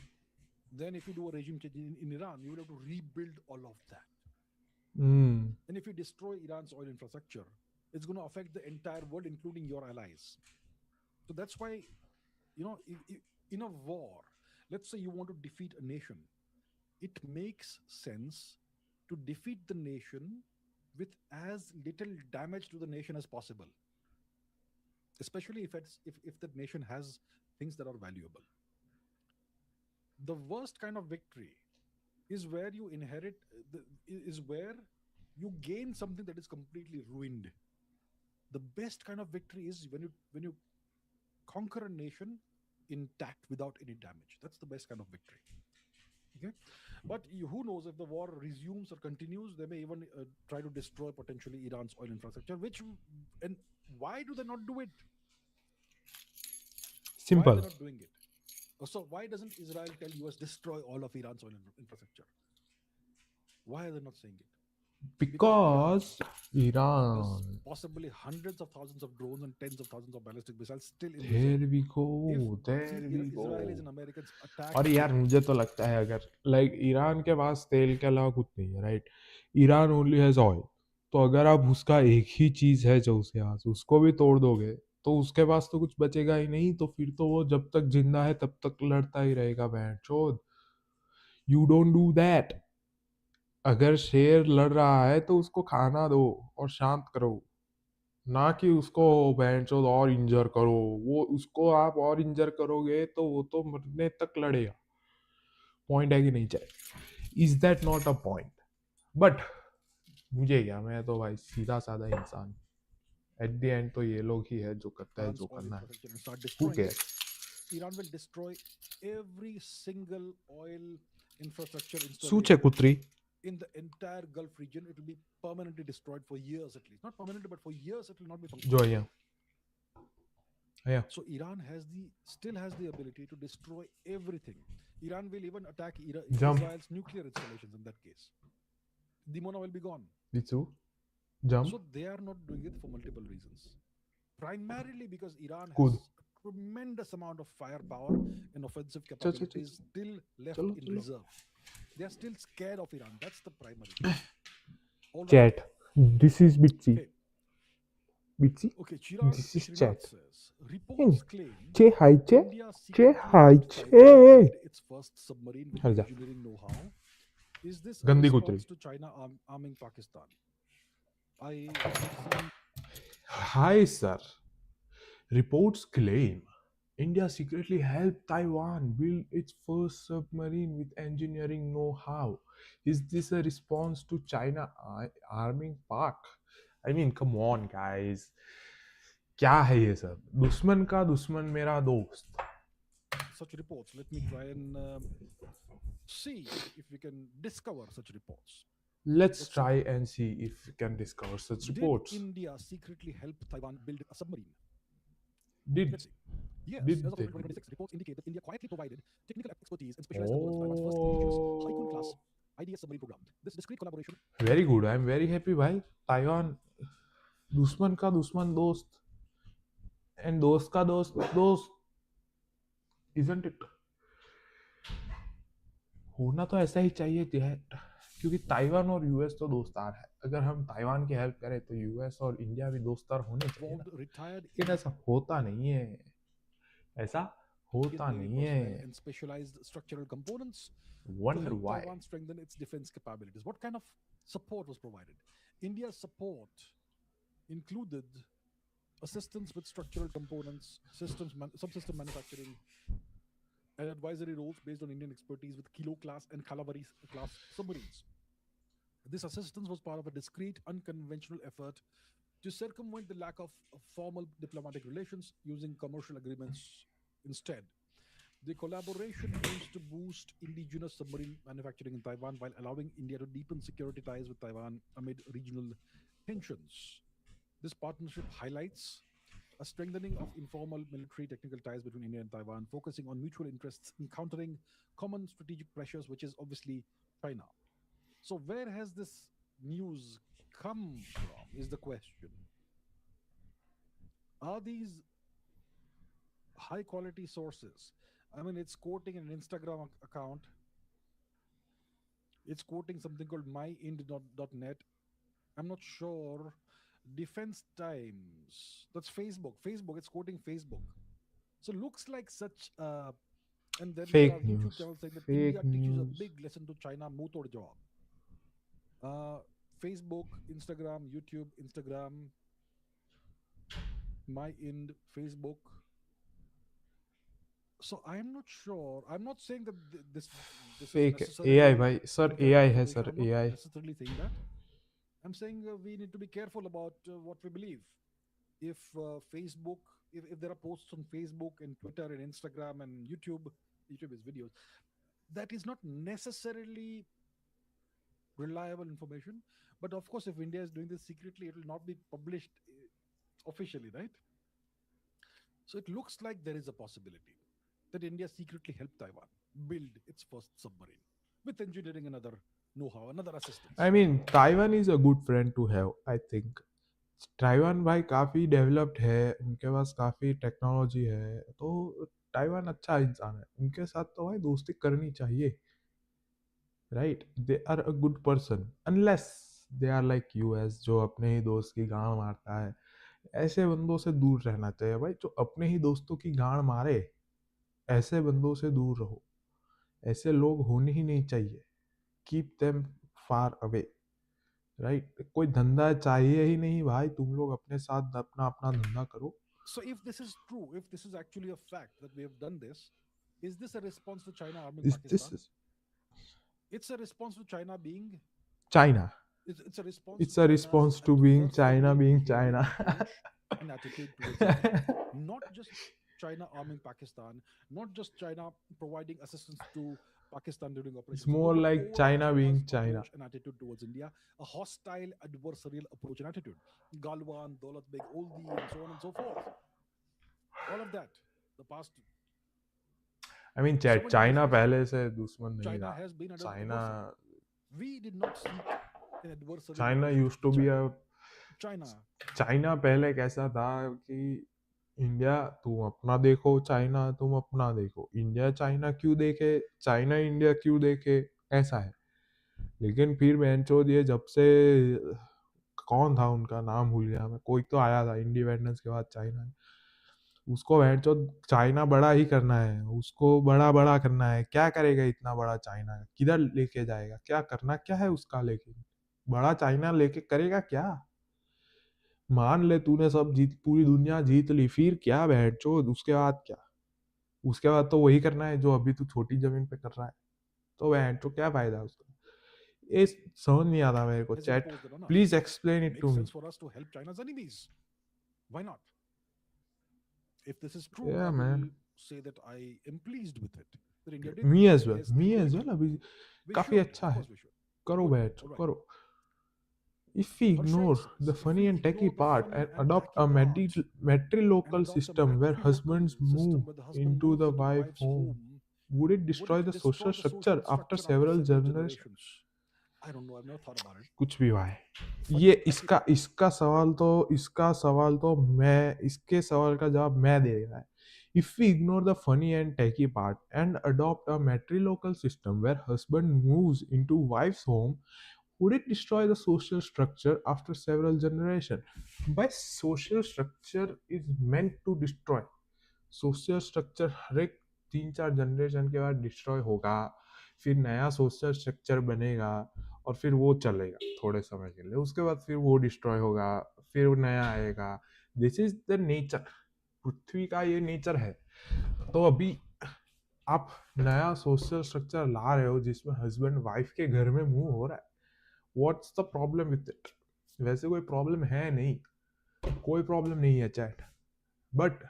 then if you do a regime change in Iran, you will have to rebuild all of that. Mm. And if you destroy Iran's oil infrastructure, it's going to affect the entire world, including your allies. So that's why, in a war, let's say you want to defeat a nation, it makes sense to defeat the nation with as little damage to the nation as possible, especially if the nation has things that are valuable. The worst kind of victory is where you inherit is where you gain something that is completely ruined. The best kind of victory is when you conquer a nation intact without any damage. That's the best kind of victory. Okay, but who knows, if the war resumes or continues, they may even try to destroy potentially Iran's oil infrastructure. And why do they not do it? Why are they Simple. not doing it? So why doesn't Israel tell US destroy all of Iran's oil infrastructure? Why are they not saying it? Because Iran Because has Iran. possibly hundreds of thousands of drones and tens of thousands of ballistic missiles still in reserve. There we If go. the There we Israelis go. and Americans attack और यार मुझे तो लगता है अगर like Iran के पास तेल के अलावा कुछ नहीं है, right? Iran only has oil. तो अगर आप उसका एक ही चीज है जो उसके पास, उसको भी तोड़ दोगे, तो उसके पास तो कुछ बचेगा ही नहीं. तो फिर तो वो जब तक जिंदा है तब तक लड़ता ही रहेगा. बैंड चोद. You don't do that. अगर शेर लड़ रहा है तो उसको खाना दो और शांत करो, ना कि उसको बैंड चोद और इंजर करो. वो उसको आप और इंजर करोगे तो वो तो मरने तक लड़ेगा. पॉइंट है कि नहीं? चाहे is that not a point? But मुझे क्या, मैं तो भाई सीधा साधा इंसान. एट द एंड तो ये लोग ही है जो करता है जो Iran's oil करना है. infrastructure and start who destroying it, care? Iran will destroy every single oil infrastructure सूचे installation कुत्री. in the entire Gulf region. It will be permanently destroyed for years at least. Not permanently, but for years it will not be जो functional. है. So Iran still has the ability to destroy everything. Iran will even attack jump. Israel's nuclear installations in that case. Dimona will be gone. Bichu. Jump. So they are not doing it for multiple reasons. Primarily because Iran कूद. has a tremendous amount of firepower and offensive चल चल चल capabilities still left चलो in चलो. reserve. They are still scared of Iran. That's the primary reason. All right. Chat. This is बिच्ची. Okay. Bitsi, Okay, Chirag this is Srinath chat. says reports In claim che hai che India che secretly hai helped Taiwan che. build its first submarine with हट जा engineering know how. Is this a गंदी कुतरी. response to China arming Pakistan? I haven't seen. Hi sir. Reports claim India secretly helped Taiwan build its first submarine with engineering know-how. Is this a response to China arming Pak? I mean, come on, guys. क्या है ये सब? दुश्मन का दुश्मन मेरा दोस्त. Such reports. Let me try and see if we can discover such reports. Let's Let's see. try and see if we can discover such Did reports. India secretly help Taiwan build a submarine? Did Let's see. Yes, as did of they April do? 2026, reports indicate that India quietly provided technical expertise and specialized components for Taiwan's first indigenous Haikun Oh, class IDS submarine program. This discreet collaboration. very good. I'm very happy भाई. Taiwan दुश्मन का दुश्मन दोस्त and दोस्त का दोस्त दोस्त isn't it होना तो ऐसा ही चाहिए क्योंकि ताइवान और यूएस तो दोस्तार है अगर हम ताइवान की हेल्प करें तो यूएस और इंडिया भी दोस्तार होने चाहिए ना Involved retired लेकिन ऐसा होता नहीं है ऐसा Indian होता Navy नहीं personnel है and specialized structural components to wonder help why Taiwan strengthen its defense capabilities. What kind of support was provided? India's support included assistance with structural components, subsystem manufacturing, and advisory roles based on Indian expertise with Kilo class and Kalabari class submarines. This assistance was part of a discreet, unconventional effort to circumvent the lack of formal diplomatic relations using commercial agreements instead. The collaboration aims to boost indigenous submarine manufacturing in Taiwan while allowing India to deepen security ties with Taiwan amid regional tensions. This partnership highlights a strengthening of informal military technical ties between India and Taiwan, focusing on mutual interests in countering common strategic pressures, which is obviously China. So, where has this news come from? Is the question. Are these high quality sources? I mean, it's quoting an Instagram account, it's quoting something called myind.net. I'm not sure. Defense Times. That's Facebook. Facebook, it's quoting Facebook. So, looks like such. And then there fake are YouTube news channels saying that fake India teaches a news big lesson to China, Motor job. Facebook, Instagram, YouTube, Instagram, my ind, Facebook. So I'm not sure. I'm not saying that this is fake है AI necessarily भाई sir incorrect AI है information. Sir I'm not AI necessarily saying that. I'm saying we need to be careful about what we believe. If Facebook, if there are posts on Facebook and Twitter and Instagram and YouTube, YouTube is videos, that is not necessarily reliable information. But of course, if India is doing this secretly, it will not be published officially, right? So it looks like there is a possibility that India secretly helped Taiwan build its first submarine with engineering and other know-how, another I assistance. Mean Taiwan is a good friend to have I think Taiwan भाई काफ़ी developed है उनके पास काफ़ी technology है तो Taiwan अच्छा इंसान है उनके साथ तो भाई दोस्ती करनी चाहिए right they are a good person unless they are like US जो अपने ही दोस्त की गांड मारता है ऐसे बंदों से दूर रहना चाहिए भाई जो अपने ही दोस्तों की गांड मारे ऐसे बंदों से दूर रहो ऐसे लोग होने ही नहीं चाहिए keep them far away right कोई धंधा चाहिए ही नहीं भाई तुम लोग अपने साथ अपना अपना धंधा करो So if this is true, if this is actually a fact that we have done this, is this a response to China arming is this Pakistan? It's a response to China being China it's a response to it's a China's response to being China adversarial being behavior China approach and attitude towards India. Not just China arming Pakistan, not just China providing assistance to Pakistan during It's Operation Sindoor, more but like overall China China's being China. approach and attitude towards India, a hostile adversarial approach and attitude. Galwan, Daulat Beg, Oldi, and so on and so forth. All of that. The past I mean, chat 7 years, China पहले से दुश्मन नहीं China रहा. has been under China adversary. We did not seek an adversarial China relationship used with to be China. A China. China पहले कैसा था कि India तुम अपना देखो चाइना तुम अपना देखो इंडिया चाइना क्यों देखे चाइना इंडिया क्यों देखे ऐसा है लेकिन फिर बेंचो ये जब से कौन था उनका नाम भूल गया मैं, कोई तो आया था इंडिपेंडेंस के बाद चाइना। उसको जो चाइना बड़ा ही करना है, उसको बड़ा बड़ा करना है। क्या करेगा इतना बड़ा चाइना, किधर लेके जाएगा, क्या करना क्या है उसका, लेकिन बड़ा चाइना लेके करेगा क्या। मान ले तूने सब जीत, पूरी दुनिया जीत ली, फिर क्या बैठ चो, उसके बाद क्या। उसके बाद तो वही करना है जो अभी तू छोटी जमीन पे कर रहा है, तो बैठ चो क्या फायदा उसका। ये समझ नहीं आता मेरे को। has chat imposed it on us. Please explain it Makes to me. sense for us to help China's enemies. Why not? If this is true, या I man, will say that I am pleased with it. That India did me as well, has did do it. अभी We काफी should, अच्छा of है। course, we should. करो Good. बैठ All right. करो। If we Harshait ignore the says, if funny we and techy ignore the part funny and and adopt tacky a part and matrilocal adopt a system where matrilocal husbands move system where the husband into moves the into the wife wife's home, home, would it would destroy it the social destroy the social structure after structure after several several generations? generations? I don't know. I've never thought about it. कुछ भी भाई। ये Funny and tacky इसका part. इसका सवाल तो मैं, इसके सवाल का जवाब मैं दे रहा है। If we ignore the funny and tacky part and adopt a matrilocal system where husband moves into wife's home, would it destroy the social structure after several generations? By social structure is meant to destroy। Social structure हर एक 3-4 generation के बाद destroy होगा, फिर नया social structure बनेगा, और फिर वो चलेगा थोड़े समय के लिए, उसके बाद फिर वो डिस्ट्रॉय होगा, फिर वो नया आएगा। दिस इज द नेचर, पृथ्वी का ये नेचर है। तो अभी आप नया सोशल स्ट्रक्चर ला रहे हो जिसमें हस्बैंड वाइफ के घर में मूव हो रहा है, what's the problem with it. वैसे कोई प्रॉब्लम है नहीं, कोई प्रॉब्लम नहीं है chat. But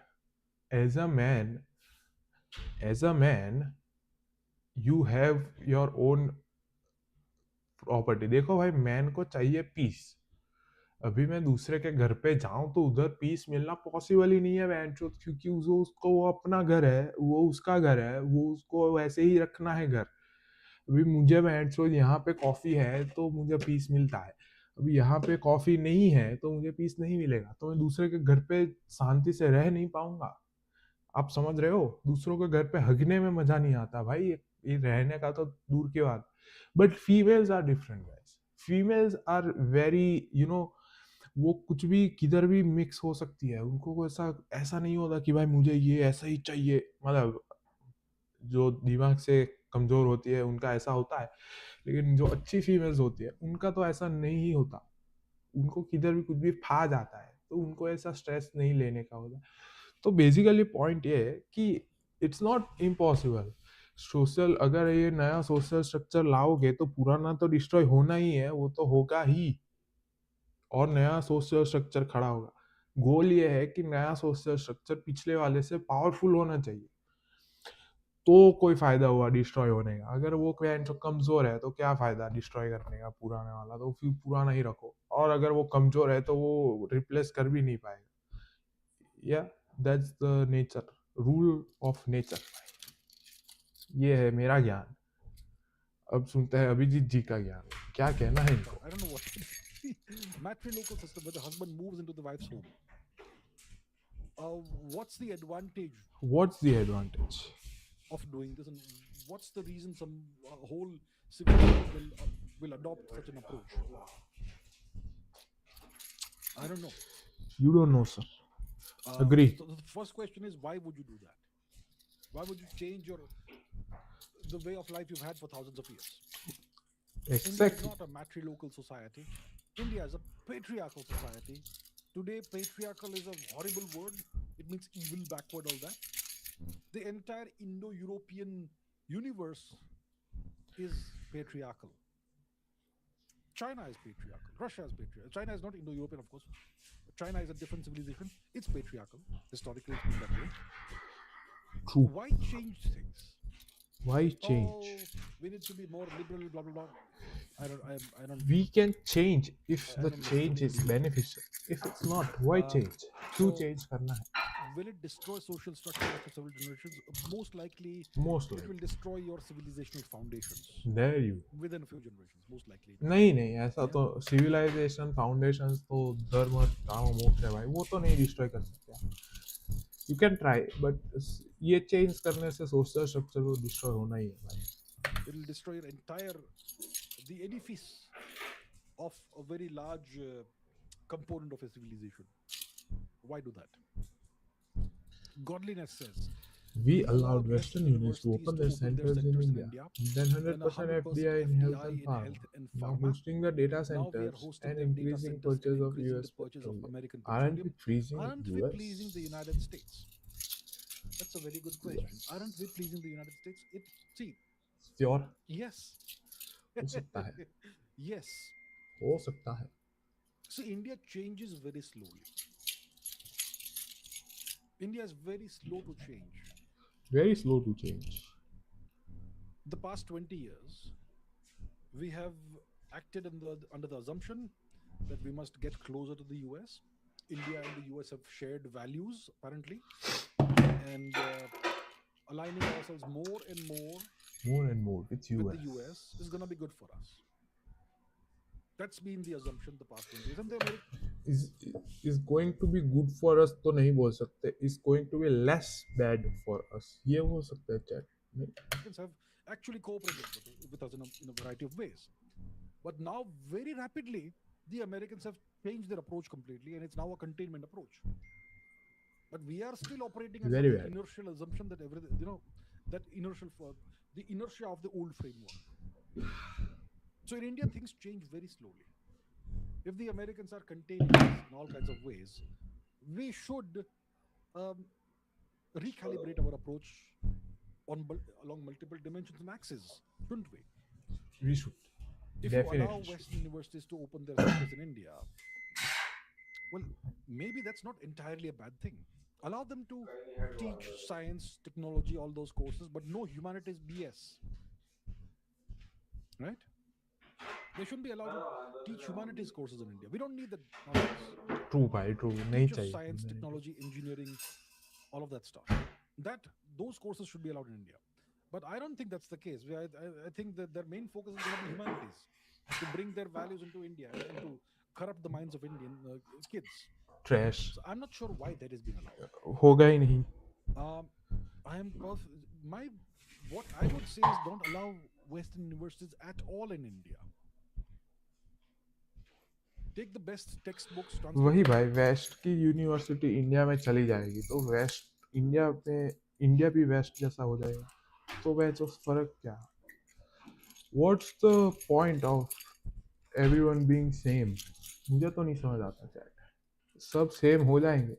as a man, as a man you have your own property. देखो भाई, मैन को चाहिए पीस। अभी मैं दूसरे के घर पे जाऊं तो उधर पीस मिलना पॉसिबल ही नहीं है बैंचो, क्योंकि उसको वो अपना घर है, वो उसका घर है, वो उसको वैसे ही रखना है घर। अभी मुझे बैंचो यहाँ पे कॉफी है तो मुझे पीस मिलता है, अभी यहाँ पे कॉफी नहीं है तो मुझे पीस नहीं मिलेगा, तो मैं दूसरे के घर पे शांति से रह नहीं पाऊंगा। आप समझ रहे हो, दूसरों के घर पे हगने में मजा नहीं आता भाई, ये रहने का तो दूर की बात। But females are different guys, females are very वो कुछ भी किधर भी मिक्स हो सकती है, उनको ऐसा ऐसा नहीं होता कि भाई मुझे ये ऐसा ही चाहिए। मतलब जो दिमाग से कमजोर होती है उनका ऐसा होता है, लेकिन जो अच्छी फीमेल्स होती है उनका तो ऐसा नहीं होता। उनको किधर भी कुछ भी फा जाता है, तो उनको ऐसा स्ट्रेस नहीं लेने का होता। तो बेसिकली पॉइंट ये है कि इट्स नॉट इम्पॉसिबल। सोशल, अगर ये नया सोशल स्ट्रक्चर लाओगे तो पुराना तो डिस्ट्रॉय होना ही है, वो तो होगा ही, और नया सोशल स्ट्रक्चर खड़ा होगा। गोल ये है कि नया सोशल स्ट्रक्चर पिछले वाले से पावरफुल होना चाहिए, तो कोई फायदा हुआ डिस्ट्रॉय होने का। अगर वो क्लाइंट जो कमजोर है तो क्या फायदा डिस्ट्रॉय करने का पुराने वाला, तो फिर पुराना ही रखो, और अगर वो कमजोर है तो वो रिप्लेस कर भी नहीं पाएगा। या that's the nature, rule of nature. ये है मेरा ज्ञान। अब सुनते हैं अभिजीत जी का ज्ञान, क्या कहना है इनको। I don't know what it is. Matrilocal system where the husband moves into the wife's home. What's the advantage what's the advantage? of doing this, and what's the reason some whole civilization will adopt such an approach? I don't know. You don't know sir, agree. So the first question is, why would you do that? Why would you change the way of life you've had for thousands of years? India is exactly. not a matrilocal society. India is a patriarchal society. Today, patriarchal is a horrible word. It means evil, backward, all that. The entire Indo-European universe is patriarchal. China is patriarchal. Russia is patriarchal. China is not Indo-European, of course. China is a different civilization. It's patriarchal. Historically, it's been that way. True. Why change things? Why change? Oh, we need to be more liberal, blah blah blah. I don't. I don't. We can change if I the don't change necessarily is believe that. beneficial, if it's not, why change? क्यों So, change करना है? will it destroy social structure after several generations? Most likely, Most it will likely, destroy your civilizational foundations there you। within a few generations. Most likely, it will. नहीं नहीं, ऐसा Yeah. तो civilisation foundations तो धर्म काम मोक्ष है भाई, वो तो नहीं डिस्ट्रॉय कर सकते। यू कैन ट्राई, बट ये चेंज करने से सोशल स्ट्रक्चर को डिस्ट्रॉय होना ही है भाई। It will destroy your entire the edifice of a very large component of a civilization. Why do that? Godliness says We we allowed allowed Western Western units to universities open to their open their centers in centers in India, India, then then 100% 100% FDI in health FDI and in pharma, health and now pharma. boosting the data Now we are centers hosting and their data increasing centers and purchase of increasing the US purchase of petroleum. American Aren't we petroleum. freezing Aren't we pleasing the US? United States? That's a very good question. Aren't we Yes. pleasing the United States? It see, sure yes. हो सकता है Yes. हो सकता है So India changes very slowly. India is very slow to change. very slow to change. The past 20 years, we have acted under the assumption that we must get closer to the US. India and the US have shared values, apparently, and aligning ourselves more and more More and more with with the US. US is going to be good for us. That's been the assumption the past 20 years. And the Americans is is going to be good for us तो नहीं बोल सकते is going to be less bad for us ये हो सकता है chat नहीं have actually cooperated with us in a variety of ways. But now, very rapidly, the Americans have changed their approach completely, and it's now a containment approach. But we are still operating under very the bad inertial assumption that everything, that inertial for the inertia of the old framework. So in India, things change very slowly. If the Americans are containing us in all kinds of ways, we should um, recalibrate our approach along multiple dimensions and axes, shouldn't we? we should If you allow definitely should Western universities to open their centers in India, well, maybe that's not entirely a bad thing. Allow them to teach science, technology, all those courses, but no humanities BS, right? They shouldn't be allowed to teach humanities courses in India. We don't need that nonsense. true भाई true नहीं Teach us चाहिए science, humanity technology, engineering, all of that stuff. That those courses should be allowed in India. But I don't think that's the case. I think that their main focus is going to be humanities, to bring their values into India and to corrupt the minds of Indian kids. trash So I'm not sure why that is being allowed. होगा ही नहीं Um, I am my what I would say is don't allow Western universities at all in India. Take the best textbooks, translate वही them. भाई waste की university India में चली जाएगी तो waste India में इंडिया भी वेस्ट जैसा हो जाएगा तो वह जो फर्क क्या what's the point of everyone being same मुझे तो नहीं समझ आता चैट सब सेम हो जाएंगे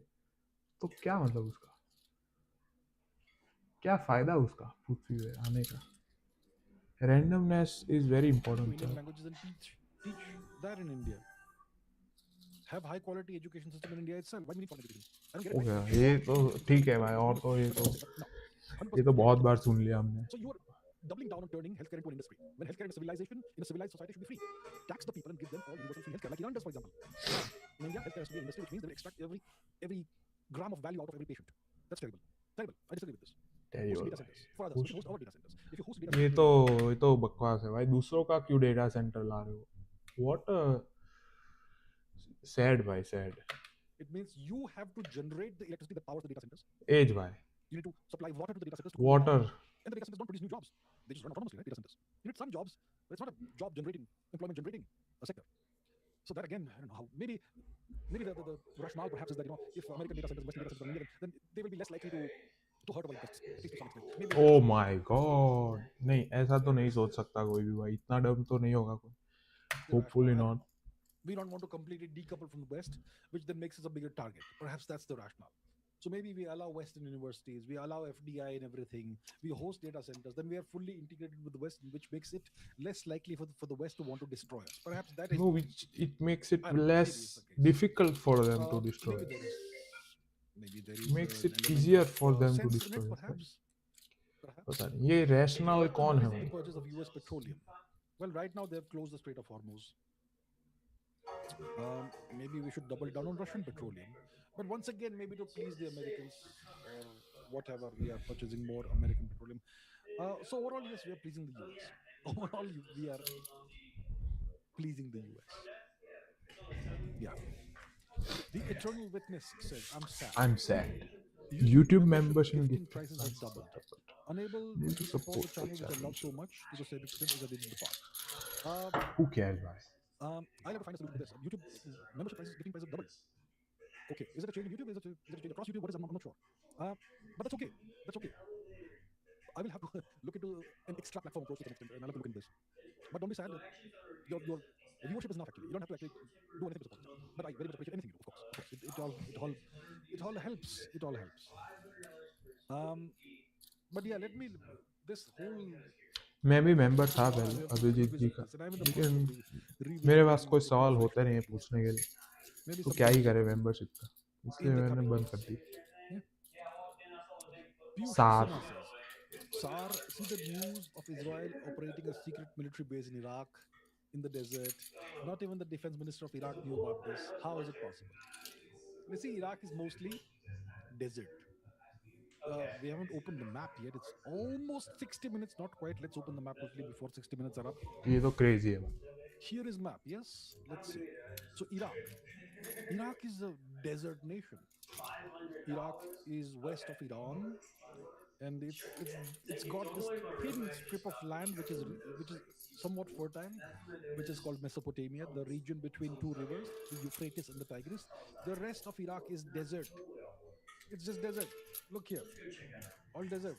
तो क्या मतलब उसका क्या फायदा उसका पृथ्वी पे आने का randomness is very Into important Indian chat languages and teach that in India. Have high quality education system in India itself. Why do we need foreign education? I don't get it. हो Why? गया Why? ये तो ठीक है Why भाई do we और need तो foreign education? Now, ये 100% तो FDI बहुत into the बार US. सुन लिया हमने So you're doubling down on turning healthcare into an industry. When healthcare in a civilization, in a civilized society, should be free. Tax the people and give them all universal free healthcare, like Iran does, for example. In India, healthcare has to be an industry, which means they will extract every gram of value out of every patient. That's terrible. Terrible. I disagree with this. Hosting terrible data भाई centers for others. We should host our data centers. If you host data ये centers तो in India, ये तो बकवास है भाई दूसरों का क्यों डेटा सेंटर ला रहे हो व्हाट सैड भाई sad it means you have to generate the electricity that powers the data centers. As भाई You need to supply water to the data centers to cool them down. Water And the data centers don't produce new jobs. They just run autonomously, right? Data centers. You need some jobs, but it's not a job generating, employment generating a sector. So that again, I don't know how. Maybe the rationale perhaps is that if American data centers, Western data centers are in India, then they will be less likely to hurt our interests, at least to some extent. Maybe oh that's my god नहीं ऐसा तो नहीं सोच सकता कोई भी भाई इतना डम तो नहीं होगा कोई the rationale. Hopefully I don't not know. We don't want to completely decouple from the West, which then makes us a bigger target. Perhaps that's the rationale. So maybe we allow Western universities, we allow FDI and everything, we host data centers, then we are fully integrated with the West, which makes it less likely for the West to want to destroy us. Perhaps that is no the case. which it makes it I don't know. less Maybe it's the case. difficult for them to destroy Maybe us there is makes an it element easier of for them to sense in destroy it, us भाई perhaps. Perhaps पता नहीं ये rational कौन है increasing the भाई purchase of US petroleum. Well, right now they have closed the Strait of Hormuz. Maybe we should double down on Russian petroleum. But once again, maybe to please the Americans or whatever, we are purchasing more American petroleum. So overall, yes, we are pleasing the US. Overall, we are pleasing the US. Yeah. The Eternal Witness says, I'm sad. I'm sad YouTube YouTube membership membership gifting gift prices have prices doubled. have doubled Unable need to to support support the the channel which I love challenge so much to the same extent as I did in the past. Uh, who cares भाई I'll have to find a solution to this. YouTube membership prices, gifting prices doubled. Okay, is it a change in YouTube? Is it a change across YouTube? What is? I'm not sure. Uh, but that's okay. That's okay. I will have to look into an extra platform approach to some extent, and I'll have to look into this. But don't be sad. Your viewership is enough. Actually, you don't have to actually do anything to support this channel. But I very much appreciate anything you do. Of course, it all helps. It all helps. Um, but yeah, let me this whole मैं भी member so था now we पहले have to Abhijeet ji revisit का, this, and I'm in the process लेकिन of मेरे पास revisiting कोई it सवाल होता नहीं है refreshingly. पूछने के लिए, Maybe तो क्या sometime ही we'll करे do it मेंबरशिप का, in इसलिए the मैंने coming बंद days. कर दी. Yeah. Piyush सार. Sinha says, Sar, see the news of Israel operating a secret military base in Iraq, in the desert. Not even the defense minister of Iraq knew about this. How is it possible? Well, you see, Iraq is mostly desert. We haven't opened the map yet. It's almost 60 minutes, not quite. Let's open the map quickly before 60 minutes are up. ये तो crazy है. Here is map. Yes, let's see. So Iraq. Iraq is a desert nation. Iraq is west of Iran, and it's got this thin strip of land which is somewhat fertile, which is called Mesopotamia, the region between two rivers, the Euphrates and the Tigris. The rest of Iraq is desert. It's just desert. Look here, all desert.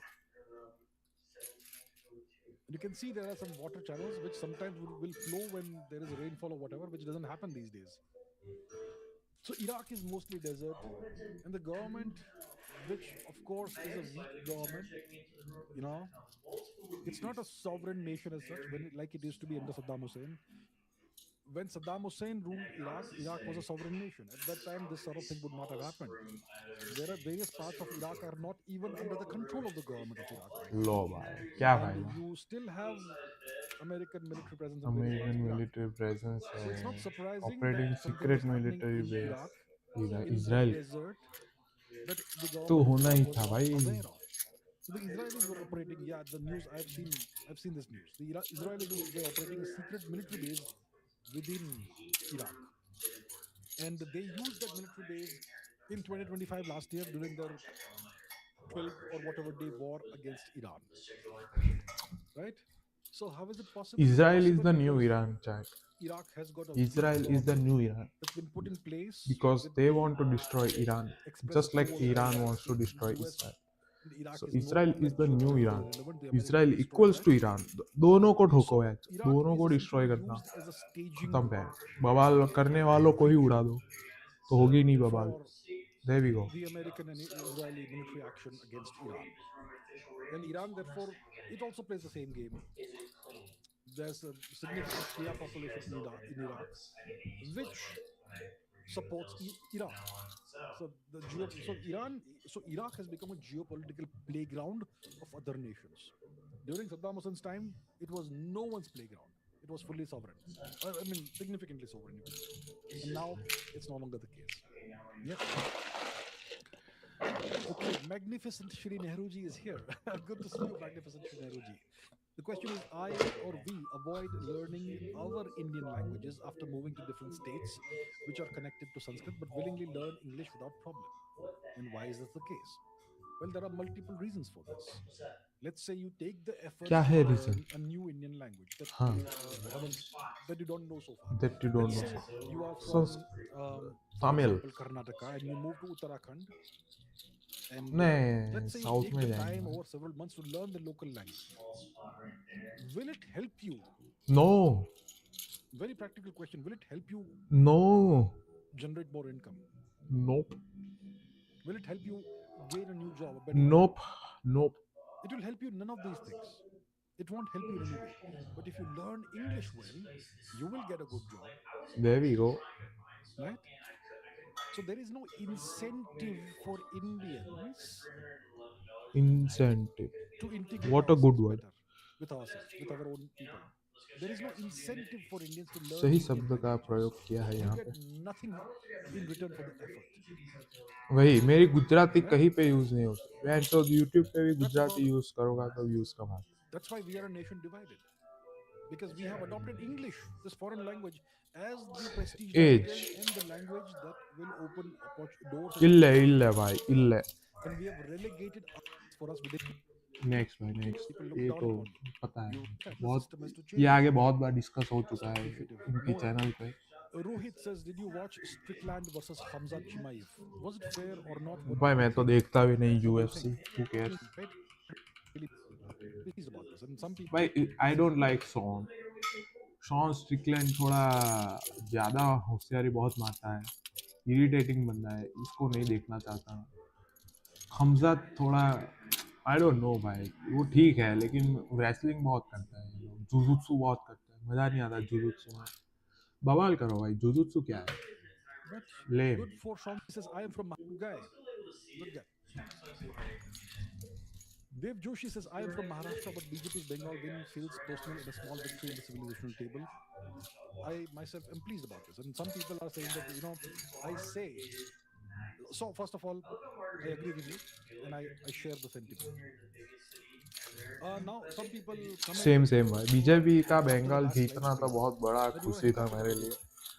And you can see there are some water channels which sometimes will flow when there is rainfall or whatever, which doesn't happen these days. So Iraq is mostly desert, and the government, which of course is a weak government, you know, it's not a sovereign nation as such when like it used to be under Saddam Hussein. When Saddam Hussein ruled Iraq, Iraq was a sovereign nation. At that time, this sort of thing would not have happened. There are various parts of Iraq are not even under the control of the government of Iraq right low now, भाई क्या and फायदा. you still have American military presence in various parts American of Iraq. Military presence So है, it's not surprising that operating something is secret happening military in Iraq, base in the Israel. desert, that the तो government of होना Iraq he was था not भाई. aware of. So the Israelis were operating. Yeah, the news I've seen this news. The Israelis were operating a secret military base within Iraq, and they used that military base in 2025 last year during their 12 or whatever day war against Iran. Right. So how is it possible? It's Israel is possible the new because Iran, chat. Iraq has got a weak Israel is the government new Iran that's been put in place because with they the want to destroy Iran, express just like approval of the Iran United wants to States and the destroy US. Israel. And Iraq So is no Israel longer is the new geopolitically Iran. relevant. The Americans Israel have destroyed equals that. to Iran. दोनों को ठोको So यार, Iraq दोनों is को essentially destroy करना. used as a staging खत्म है. बवाल करने वालों को ही उड़ा region दो, तो होगी नहीं बवाल. for There we go. the American and Israeli military action against Iran. And Iran, therefore, it also plays the same game. There's a significant Shia population in Iraq, which supports Iran. So Iraq has become a geopolitical playground of other nations. During Saddam Hussein's time, it was no one's playground. It was fully sovereign. I mean, significantly sovereign, you can say. And now it's no longer the case. Yep. Okay, magnificent Shri Nehruji is here. Good to see you, magnificent Shri Nehruji. The question is, I or we avoid learning our Indian languages after moving to different states which are connected to Sanskrit but willingly learn English without problem. And why is this the case? Well, there are multiple reasons for this. Let's say you take the क्या efforts to है reason? learn a new Indian language that हाँ, you haven't, that you don't know so far. that you don't Let's know. say you are So from, for Tamil. example, Karnataka, and you move to Uttarakhand, and नहीं, let's say you south take में the time जाएंगे. over several months to learn the local language. Will it help you? No, Very practical question. Will it help you no, generate more income? nope, Will it help you gain a new job, a better job? nope, nope. It will help you in none of these things. It won't help you in any way. But if you learn English well, you will get a good job, There we go. right? So there is no incentive for Indians Incentive. to integrate What a good ourselves word. better with our own people. There is no incentive for Indians to learn सही Indian शब्द का languages. प्रयोग किया है You यहाँ get पे. nothing in return for the effort, वही मेरी गुजराती right? कहीं पे यूज नहीं होती. मैं तो यूट्यूब पे भी That's about गुजराती यूज करूंगा तो व्यूज कम आते. that's why we are a nation divided, because we have adopted English, this foreign language, as the prestige that it as. is and the language that will open doors and इल्ले opportunities इल्ले for us, भाई इल्ले. and we have relegated others for us within. Next भाई People next, look ये down तो upon you. पता है You understand the बहुत, system has to ये change. आगे बहुत बार डिस्कस हो That's चुका है appreciative. इनकी No, चैनल पे। Rohit says, did you watch Strickland versus Hamza Chimaev? Was it fair or not? What do भाई you मैं तो think? देखता भी नहीं What do you think? UFC, who cares. Right? Really pleased about this. And some people भाई I don't like song, Sean Strickland थोड़ा ज़्यादा होशियारी बहुत मारता है, इरिटेटिंग बंदा है, इसको नहीं देखना चाहता। हमजा थोड़ा आई डोंट नो भाई, वो ठीक है लेकिन रेसलिंग बहुत करता है, ये लोग जुजुत्सु बहुत करता है, मज़ा नहीं आता जुजुत्सु में। बवाल करो भाई, जुजुत्सु क्या है, but lame. good for Sean. He says, I am from good guy. Good guy. Dev Joshi says, I am from Maharashtra, but BJP's Bengal win feels personal and a small victory in the civilizational table. I myself am pleased about this. And some people are saying that, I say, so first of all, I agree with you and I share the sentiment. Now, some people comment same same भाई, uh, BJP का after the Bengal backslide जीतना तो बहुत बड़ा that you're a खुशी था hypocrite, मेरे Abhijit. लिए।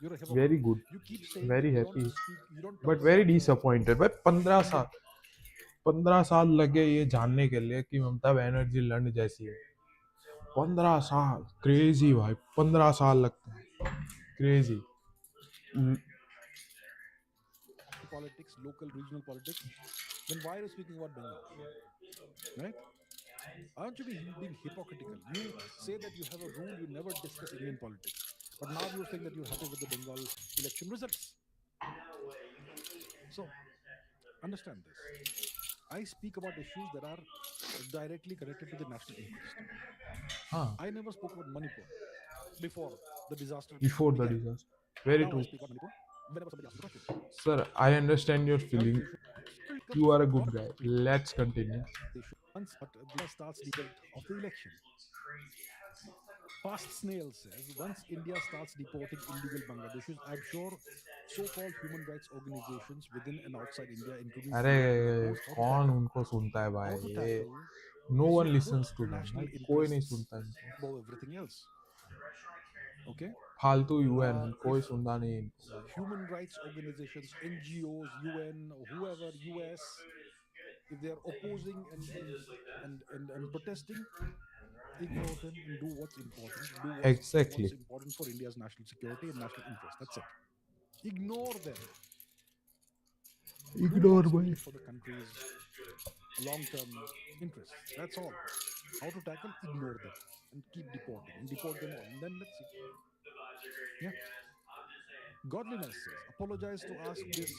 You're a hypocrite. Very good, You keep saying that very you don't happy, speak, you don't talk but very about disappointed भाई। 15 साल, Indian 15 साल लगे ये जानने के लिए कि ममता बनर्जी लंड जैसी है। 15 साल क्रेजी भाई, 15 साल लगते हैं, crazy. politics, local, regional politics. Then why are you speaking about Bengal? Right? Aren't you being hypocritical? You say that you have a rule, you never discuss Indian politics. But now you're saying that you're happy with the Bengal election results. So understand this. I speak about issues that are directly connected to the national interest. हाँ, I never spoke about Manipur before the disaster before the began. Disaster, very Now I true. speak about Manipur whenever somebody asks me a question. Sir I understand your And feeling, you should still come you are a good for guy, people. let's continue। They should once but the starts the result of the election. Fast Snail says once India starts deporting illegal Bangladeshis, I'm sure so-called human rights organizations within and outside India, including अरे CA, will oppose कौन उनको सुनता है how भाई, to ये tackle no this. One You put listens to them national भाई, कोई नहीं interests सुनता इनको, above everything else. Okay. फालतू यूएन If कोई सुनता नहीं इनको। human rights organizations, NGOs, UN, whoever, US, if they are opposing and protesting, ignore them and do what's important. Do what's exactly, important for India's national security and national interest. That's it. Ignore them. Do ignore what's भाई। needed for the country's long-term interests. That's all. How to tackle? Ignore them and keep deporting and deport them all. And then let's see. Yeah. Godliness says, apologize to ask this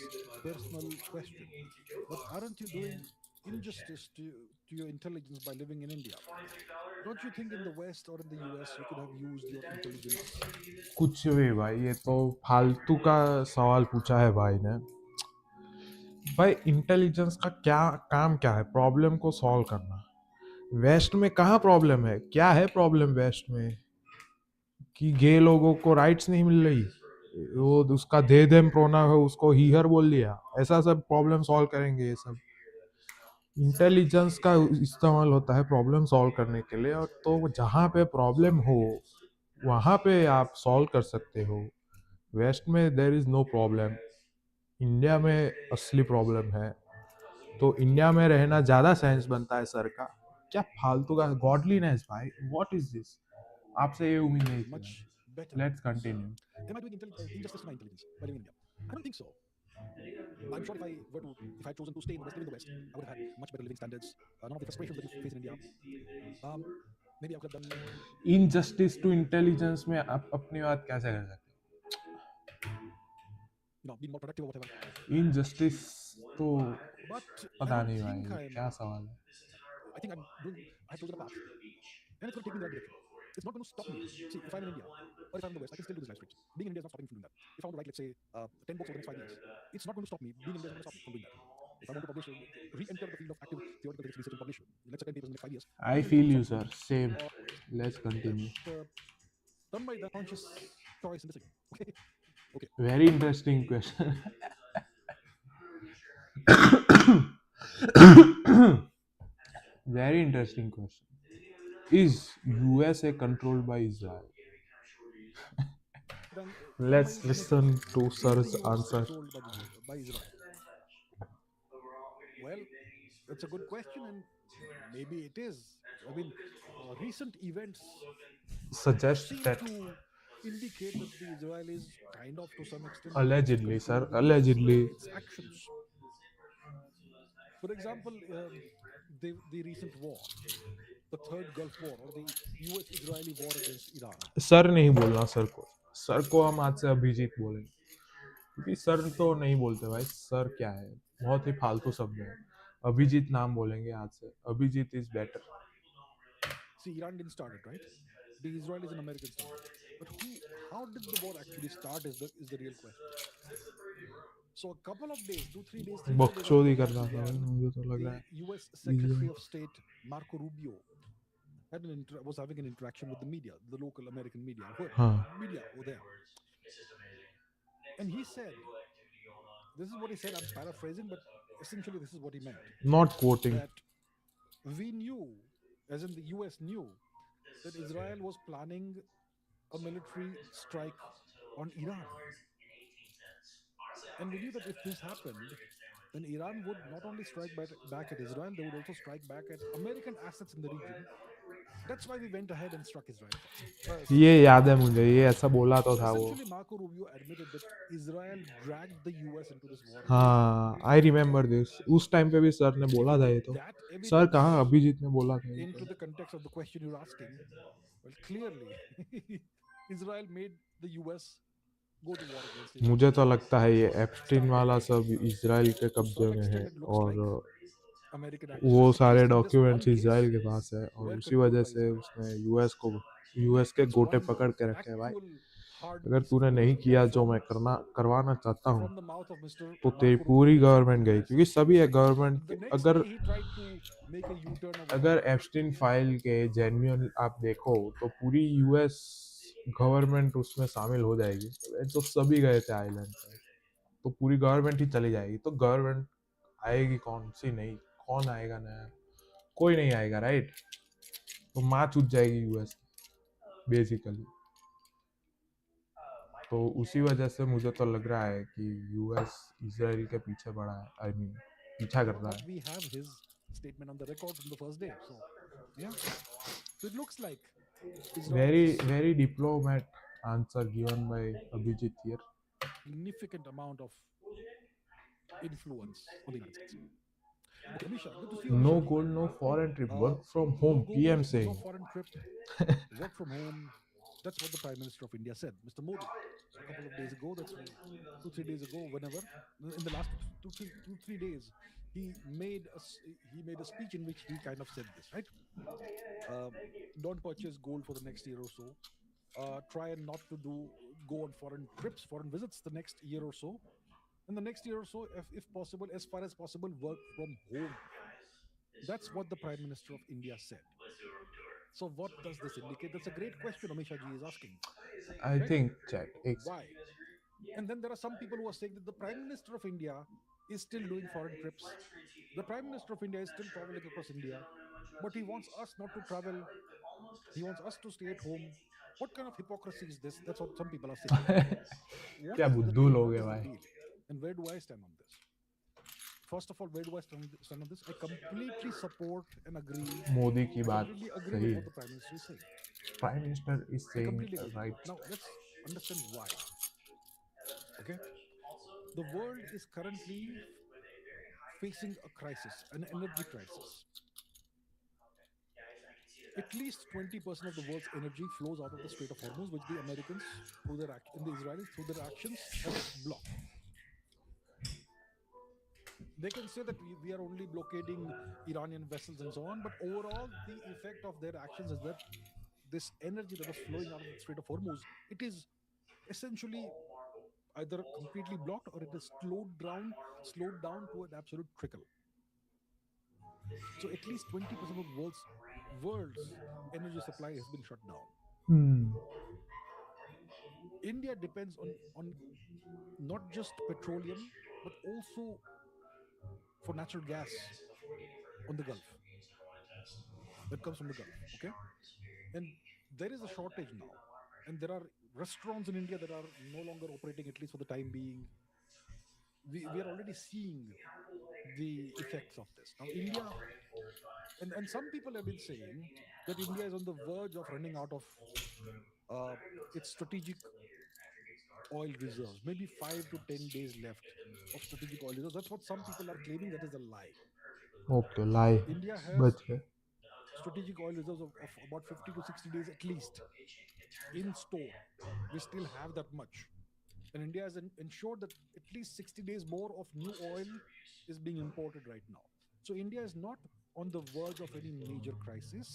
personal question, but aren't you doing injustice to your intelligence by living in India? Don't you think in the West or in the US you could have used your intelligence? कुछ भी भाई, ये तो फालतू का सवाल पूछा है भाई ने। भाई इंटेलिजेंस का क्या काम, क्या है, प्रॉब्लम को सॉल्व करना। वेस्ट में कहाँ प्रॉब्लम है, क्या है प्रॉब्लम वेस्ट में, कि गे लोगों को राइट्स नहीं मिल रही, वो उसका दे देम प्रोना है, उसको हीहर बोल दिया, ऐसा सब प्रॉब्लम सॉल्व करेंगे ये सब। इंटेलिजेंस का इस्तेमाल होता है प्रॉब्लम सॉल्व करने के लिए, और तो जहाँ पे प्रॉब्लम हो वहाँ पे आप सॉल्व कर सकते हो। वेस्ट में there is no problem, India में असली प्रॉब्लम है, तो इंडिया में रहना ज्यादा सेंस बनता है सर का। क्या फालतू का गॉडलीनेस भाई, व्हाट इज दिस, आपसे ये उम्मीद नहीं थी Much better. भाई। Let's continue. Am I doing injustice to my intelligence by living in India? I don't think so. I'm sure if I had chosen to stay in the West, live in the West, I would have had much better living standards. None of the frustrations that you face in India. Um, Maybe I could have done, injustice to intelligence में आप अपनी बात कैसे कर सकते been more productive or whatever. हो, injustice तो But I पता don't नहीं think भाई क्या I'm. सवाल है। I think I have chosen a path, and it's going to take me in the right direction. It's not going to stop me. See, if I'm in India or if I'm in the West, I can still do these live streams. Being in India is not stopping me from doing that. If I want to write, let's say, 10 books over the next 5 years, it's not going to stop me. Being in India is not going to stop me from doing that. If I want to publish, re-enter the field of active theoretical physics research and publish, let's say 10 papers in the next 5 years, I nothing is feel going to you stop me sir, same, uh, let's that. Continue. Done by the conscious choice and decision. Okay, okay. Very interesting question. Very interesting question, is USA controlled by Israel? Done by Let's next question. listen to Is the Sir's US answer. controlled by Israel? Well, that's a good question, and Maybe it is. I mean, recent events Suggest seem that. to indicate that the Israelis kind of, to some extent, Allegedly, sir. control the US through Allegedly. its actions. For example, the recent war, the third Gulf War, or the US-Israeli war against Iran. Sir नहीं बोलना sir को. Sir को हम आज से अभिजीत बोलेंगे. क्योंकि sir तो नहीं बोलते भाई. सर क्या है, बहुत ही फालतू शब्द है. अभिजीत नाम बोलेंगे आज से. Abhijeet is better. See, Iran didn't start it, right? The Israelis and Americans started it. But who? How did the war actually start? Is the real question. So a couple of days, 2 3 days, 3 4 days after the बकचोदी कर war रहा था भाई, began, मुझे तो लग रहा the है. U.S. Easy. Secretary of State Marco Rubio was having an interaction with the media, the local American media, हाँ. media over there, and he said, "This is what he said." I'm paraphrasing, but essentially this is what he meant: Not quoting. that we knew, as in the U.S. knew, that Israel was planning a military strike on Iran, and we knew that if this happened, then Iran would not only strike back at Israel, they would also strike back at American assets in the region. That's why we went ahead and struck Israel first, ये second. याद है मुझे, ये ऐसा बोला तो So था वो. essentially, Marco Rubio admitted that Israel dragged the US into this war against Iran. हाँ, आई रिमेम्बर दिस. उस टाइम पे भी सर ने If बोला you था take ये तो. that सर कहाँ, evidence अभिजीत ने बोला था ये into तो. the context of the question you're asking, well, clearly, Israel made the US go to war against Iran. मुझे तो लगता है ये So एप्स्टीन starting वाला there, सब इसराइल के to कब्जे some में है. extent, it looks like और American वो actions, at सारे least in this one documents case, Israel के पास है, और were उसी controlled वजह by से Israel. उसने यूएस के So गोटे one पकड़ के रखे हैं भाई. actual hard अगर piece of तूने नहीं news किया जो मैं from करवाना चाहता हूँ, from the mouth of Mr. तो तेरी Marco Rubio पूरी himself in गवर्नमेंट the गई. US. क्योंकि सभी है गवर्नमेंट के. The next अगर day, he tried to make a U-turn or अगर whatever. एप्स्टीन फाइल के जेन्युइन आप देखो तो पूरी यूएस गवर्नमेंट उसमें शामिल हो जाएगी. तो सभी गए थे आइलैंड पे, तो पूरी गवर्नमेंट ही चली जाएगी. तो गवर्नमेंट आएगी कौन सी, नहीं. कौन आएगा नया? कोई नहीं आएगा, राइट. तो माँ छूट जाएगी यूएस बेसिकली. तो उसी वजह से मुझे तो लग रहा है कि यूएस इसराइल के पीछे पड़ा है. आई मीन पीछा कर रहा But है. we have his statement on the record from the first day. So, yeah. So it looks like very Israel's very diplomat answer given by Abhijeet here. significant amount of influence on the United States. Okay, Amisha, good to see you, no Amisha ji. Gold no foreign trip, Uh, work from no home, gold, PM no saying. foreign trip, work from home. That's what the Prime Minister of India said, Mr. Modi. So a couple of days ago, that's 2 3 days ago, whenever in the last 2 3 days, he made a speech in which he kind of said this, right? Um, don't purchase gold for the next year or so. Try and not to go on foreign trips, foreign visits the next year or so. And the next year or so, if possible, as far as possible, work from home. That's what the Prime Minister of India said. So what does this indicate? That's a great question Amisha ji is asking, I right? Think chat एक Why? And then there are some people who are saying that the Prime Minister of India is still doing foreign trips. The Prime Minister of India is still traveling across India, but he wants us not to travel. He wants us to stay at home. What kind of hypocrisy is this? That's what some people are saying. What क्या is the बुद्धू truth? लोग What है is the भाई. deal? And where do I stand on this? First of all, where do I stand on this? I completely support and agree. Modi की I बात completely agree with सही what है. the Prime Minister is saying. Prime minister is I saying completely agree. Right. Now, let's understand why. Okay. The world is currently facing a crisis, an energy crisis. At least 20% of the world's energy flows out of the Strait of Hormuz, which the Americans, and the Israelis, through their actions, have blocked. They can say that we are only blockading Iranian vessels and so on, but overall, the effect of their actions is that this energy that was flowing out of the Strait of Hormuz, it is essentially either completely blocked or it is slowed down to an absolute trickle. So at least 20% of the world's energy supply has been shut down. India depends on not just petroleum, but also for natural gas on the Gulf that comes from the Gulf. Okay. And there is a shortage now. And there are restaurants in India that are no longer operating, at least for the time being. We are already seeing the effects of this. Now, India And some people have been saying that India is on the verge of running out of uh, its strategic oil reserves, maybe 5 to 10 days left of strategic oil reserves. That's what some people are claiming. That is a lie. Okay lie India has बच गए. strategic oil reserves of about 50 to 60 days at least in store. We still have that much. And India has ensured that at least 60 days more of new oil is being imported right now. So India is not on the verge of any major crisis,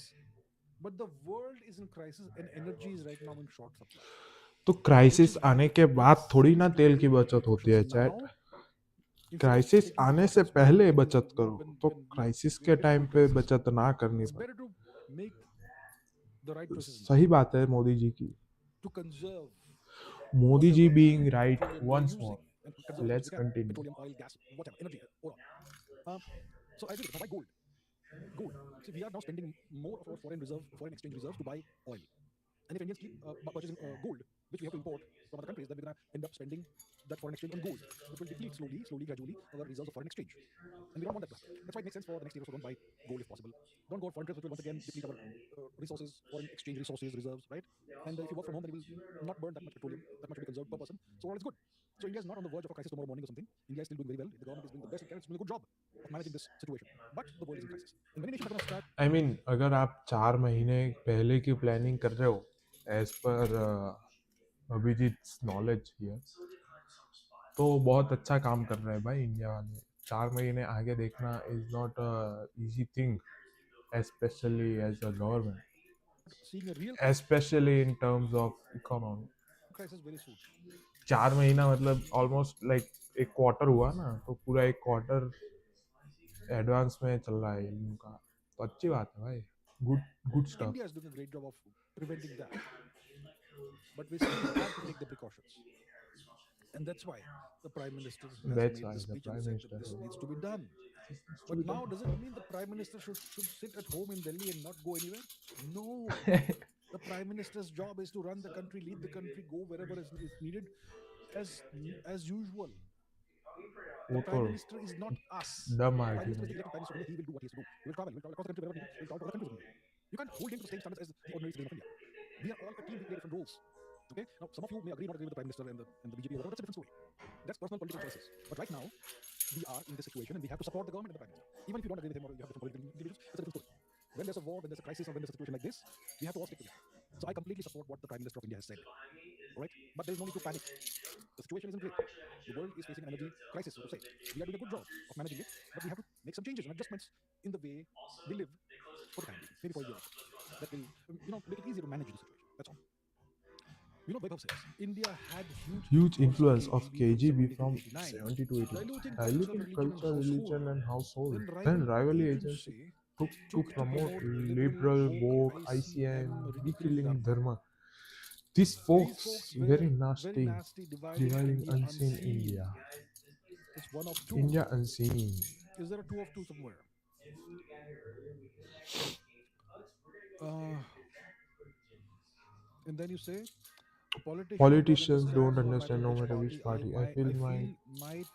but the world is in crisis and energy is right now in short supply, तो which crisis is why आने के it बाद makes थोड़ी ना sense to तेल की take the बचत होती precautions है chat. now instead of crisis taking आने से precautions पहले when बचत करो, तो when we are crisis in के very टाइम full पे crisis. बचत ना करनी It's पड़े. better to make the right choices now, सही बात है मोदी जी की. to conserve Modi ji whatever being right petroleum we are once using more. and conserve as much as Let's we can. continue. Petroleum, oil, gas, whatever, energy, overall. Um, so I agree with it. Now, why gold? Gold. See, we are now spending more of our foreign exchange reserves to buy oil. And if Indians keep purchasing gold, which we have to import from other countries, then we're going to end up spending that foreign exchange on gold, which will deplete slowly, gradually our reserves of foreign exchange. And we don't want that to happen. That's why it makes sense for the next year or so. Don't buy gold if possible. Don't go on foreign trips, which will once again deplete our resources, foreign exchange resources, reserves, right? And if you work from home, then you will not burn that much petroleum, that much will be conserved per person. So all is good. So India is not on the verge of a crisis tomorrow morning or something. India is still doing very well. The government is doing the best it can. It's doing a good job of managing this situation. But the world is in crisis. And many nations are going to start. I I mean mean, अगर आप 4 महीने पहले की planning कर रहे हो as per Abhijit knowledge here, तो बहुत अच्छा काम कर रहे हैं भाई इंडिया वाले. 4 महीने आगे देखना is not a easy thing, especially as a government, Seeing a real crisis especially in terms of economy. very soon. 4 महीना मतलब ऑलमोस्ट लाइक एक क्वार्टर हुआ ना, तो पूरा एक क्वार्टर एडवांस में चल रहा है इनका. तो अच्छी बात है भाई. Good good stuff. India is doing a great job of preventing that, but we still have to take the precautions. And that's why the Prime Minister has That's made why the the speech and prime said minister that this said, needs to be done. "This needs to But be done." now, does it mean the Prime Minister should sit at home in Delhi and not go anywhere? No. The Prime Minister's job is to run the country, lead the country, go wherever is needed as as usual. The वो तो Prime Minister is not us. डम The Prime Minister is argument. the elected Prime Minister of India. He will do what he has to do. He will travel. He will travel across the country wherever needed. He will travel to other countries if needed. You can't hold him to the same standards as the ordinary citizen of India. We are all a team. We play different roles. Okay. Now, some of you may agree, not agree with the Prime Minister and the BJP or whatever. That's a different story. That's personal political choices. But right now, we are in this situation and we have to support the government and the Prime Minister. Even if you don't agree with him or you have different political views, that's a different story. When there's a war, when there's a crisis, or when there's a situation like this, we have to all stick together. So I completely support what the Prime Minister of India has said. All right. But there is no need to panic. The situation isn't great. The world is facing an energy crisis, so to say. We are doing a good job of managing it, but we have to make some changes and adjustments in the way we live for the time being, maybe for a year or so. That will, make it easier to manage the situation. That's all. Vaibhav says India had huge Huge influence of influence of KGB from KGB 70 to from 89, 70 to 80, diluting culture, diluting religion, and culture, household. religion, and household. Then Then rival rivalry agents agency say to took to promote promote liberal, liberal, woke, woke, ICM, ICM, ridiculing declining Dharma. dharma. These These folks folks very were very nasty, nasty, dividing dividing India unseen India. unseen. It's one of two. India unseen. Is there a two of two somewhere? Uh, and then you say politicians don't Politicians don't understand no matter understand no which matter which party. party. I feel I my feel might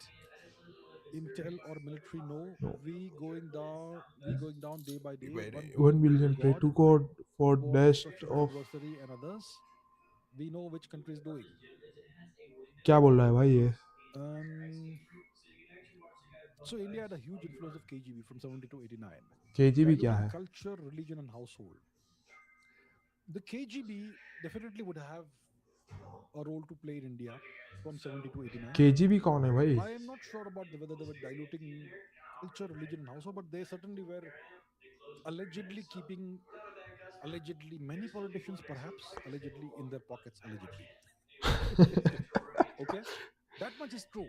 intel or military know no. we going down day by day. 1 1 billion pray to billion pray to God God for for best destruction of of. adversary and others. We know which country is doing. क्या बोल रहा है भाई ये? Um, so India had a huge influence of KGB from 70 to 89, KGB क्या diluting है? culture, religion, and household. The KGB definitely would have a role to play in India from 70 to 89. KGB कौन है भाई? I am not sure about whether they were diluting culture, religion, and household, but they certainly were allegedly keeping allegedly many politicians, perhaps allegedly in their pockets, allegedly. Okay, that much is true.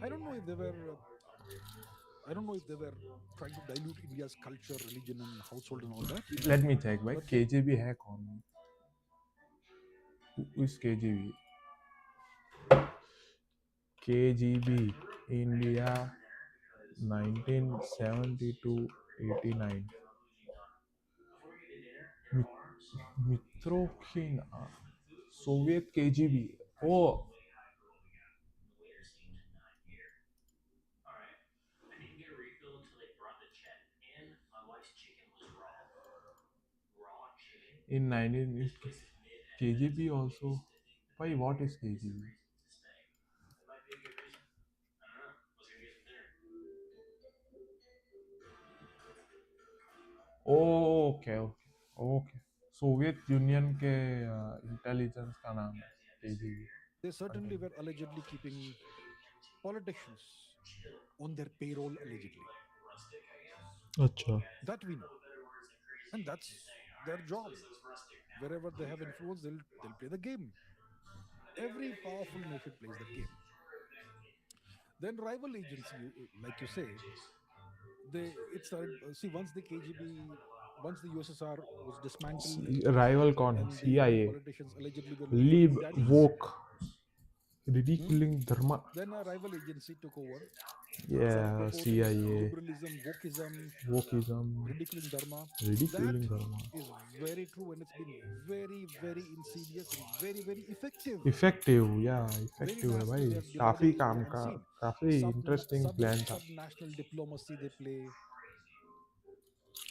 I don't know if they were. I don't know if they were trying to dilute India's culture, religion, and household and all that. Let me check भाई, But KGB है कौन? इस KGB, KGB India 1970 to 89. Mitrokhin Soviet KGB. Oh In 19 KGB also. Why? What is KGB? Okay okay okay Soviet Union के intelligence का नाम है KGB. They certainly were allegedly keeping politicians on their payroll, allegedly. अच्छा. That we know. And that's their job. Wherever they have influence, they'll play the game. Every powerful nation plays that game. Then rival agency, like you say, they it started. See, once the KGB, once the USSR was dismantled, rival कौन है? and the Indian CIA. politicians allegedly were looking for lib new daddies. Woke Hmm? ridiculing Dharma. Then a rival agency took over, started Yeah, promoting CIA. liberalism, wokeism, Wokism. ridiculing dharma. That Ridiculing Dharma. is very true, and it's been very, very insidious and very, very effective. Effective या Very effective है nasty. भाई. They are काफी dividing काम India and का seen काफी interesting plan था. sub national diplomacy they play.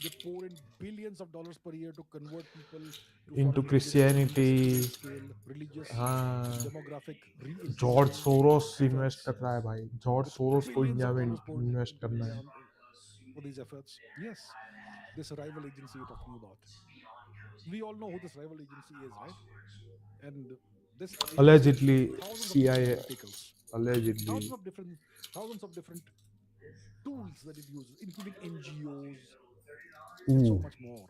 They pour in billions of dollars per year to convert people to into foreign religions on a Christianity. massive scale, religious and हाँ. demographic George re-engineering Soros invest कर efforts रहा है भाई. George with Soros को billions India of में dollars poured invest into करना India है. for these efforts. Yes, this rival agency you're talking about. We all know who this rival agency is, right? And this agency has Allegedly thousands of different CIA. tentacles, Allegedly. thousands of different thousands of different tools that it uses, including NGOs and so Ooh. much more.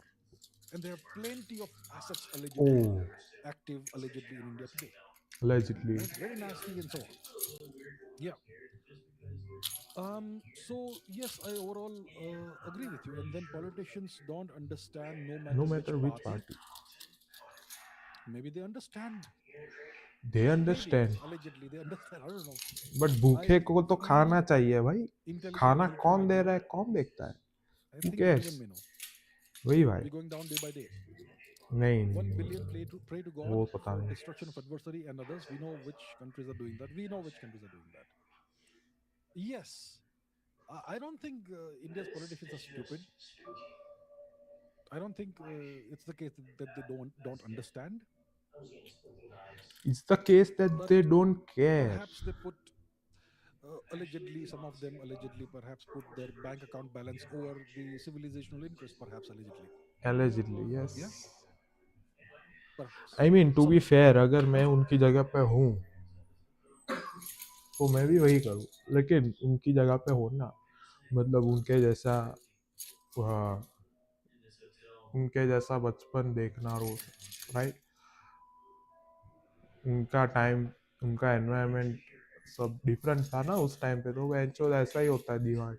And there are plenty of assets allegedly Oh. active allegedly in India today, Allegedly. right? Very nasty and so on. Yeah. So yes, I overall agree with you. And then politicians don't understand, no No matter matter which which party. party. Maybe they understand. They Maybe understand. allegedly they understand. I don't know. But भूखे I को तो खाना Any चाहिए भाई. intelligent खाना military कौन दे mind, रहा है, कौन देखता है? I Who think cares? everyone may know. वही भाई. We're going down day by day. नहीं नहीं 1 billion नहीं. pray to God वो पता for नहीं. destruction of adversary and others. We know which countries are doing that. We know which countries are doing that. Yes, I don't think India's politicians are stupid. I don't think it's the case that they don't understand, It's the case that but they don't care. perhaps they put allegedly some of them allegedly perhaps put their bank account balance over the civilizational interest, perhaps allegedly. Allegedly, Yeah, yes. perhaps I mean, to some be of them. fair, अगर मैं उनकी जगह पे हूँ तो मैं भी वही करूँ. लेकिन उनकी जगह पे हो ना, मतलब हाँ, उनके जैसा बचपन देखना रोज, राइट. उनका टाइम, उनका एनवायरनमेंट सब डिफरेंट था ना उस टाइम पे. तो वो ऐसा ही होता है दिमाग.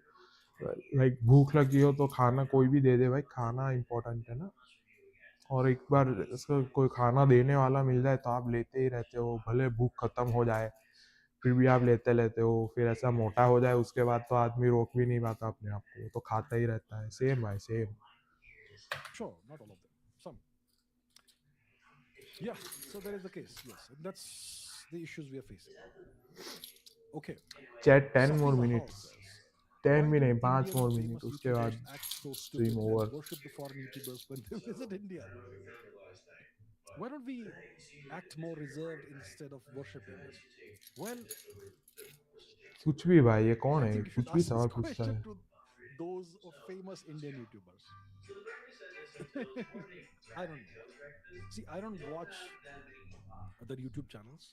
लाइक भूख लगी हो तो खाना कोई भी दे दे भाई, खाना इम्पोर्टेंट है ना. और एक बार इसको कोई खाना देने वाला मिल जाए तो आप लेते ही रहते हो, भले भूख खत्म हो जाए फिर भी आप लेते लेते हो. फिर ऐसा मोटा हो जाए उसके बाद तो आदमी रोक भी नहीं पाता अपने आप को, तो खाता ही रहता है. सेम भाई, same. Sure, not all of them. Some. Yeah. So that is the case. Yes, and that's the issues we are facing. Okay. Chat 10 Safi more Lahore minutes. says, 10 why भी do नहीं, 5 Indian more minute famous उसके YouTubers बाद act so stream stupid and over. worship the foreign YouTubers when they visit India? Why don't we act more reserved instead of worshiping them? Well, कुछ भी भाई, ये कौन I है, think you should कुछ भी ask this सवाल पूछता question है. to those of famous Indian YouTubers. I don't know. See, I don't watch other YouTube channels.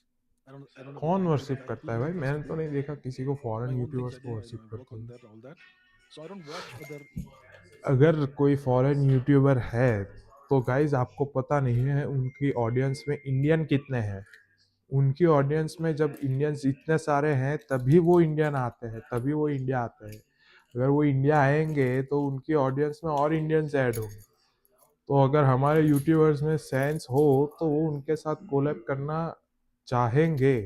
I don't have the कौन bandwidth. Worship I have too करता है many भाई? things to मैंने तो do. नहीं देखा किसी को My foreign own things YouTubers I को do. वर्शिप I work करते on हुए. that, all that. So I don't watch other. अगर कोई फॉरेन यूट्यूबर है तो गाइज आपको पता नहीं है उनकी ऑडियंस में इंडियन कितने हैं. उनकी ऑडियंस में जब इंडियंस इतने सारे हैं तभी वो इंडियन आते हैं, तभी वो इंडिया आते हैं. अगर वो इंडिया आएंगे तो उनकी ऑडियंस में और इंडियंस ऐड होंगे. तो अगर हमारे यूट्यूबर्स में सेंस हो तो वो उनके साथ कोलैब करना चाहेंगे.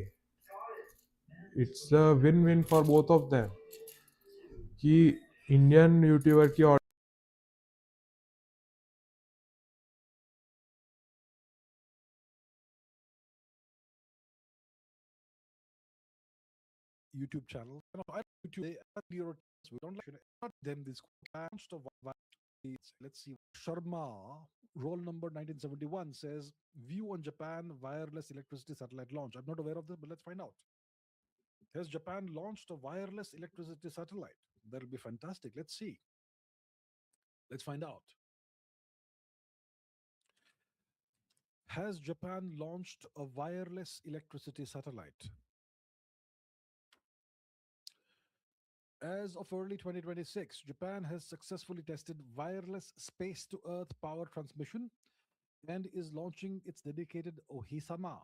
It's a win win for both of them कि इंडियन यूट्यूबर की YouTube channel. I don't YouTube. They are Europeans. We don't like not them. This let's see. Sharma. Roll number 1971 says view on Japan wireless electricity satellite launch. I'm not aware of this, but let's find out. Has Japan launched a wireless electricity satellite? That'll be fantastic. Let's see. Let's find out. Has Japan launched a wireless electricity satellite? As of early 2026, Japan has successfully tested wireless space to earth power transmission and is launching its dedicated Ohisama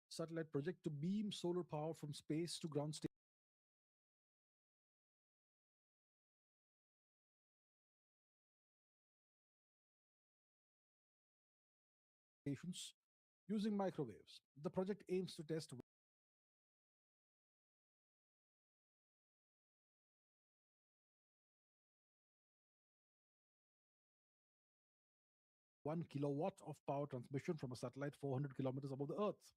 satellite project to beam solar power from space to ground stations using microwaves. The project aims to test 1 kilowatt of power transmission from a satellite 400 kilometers above the Earth.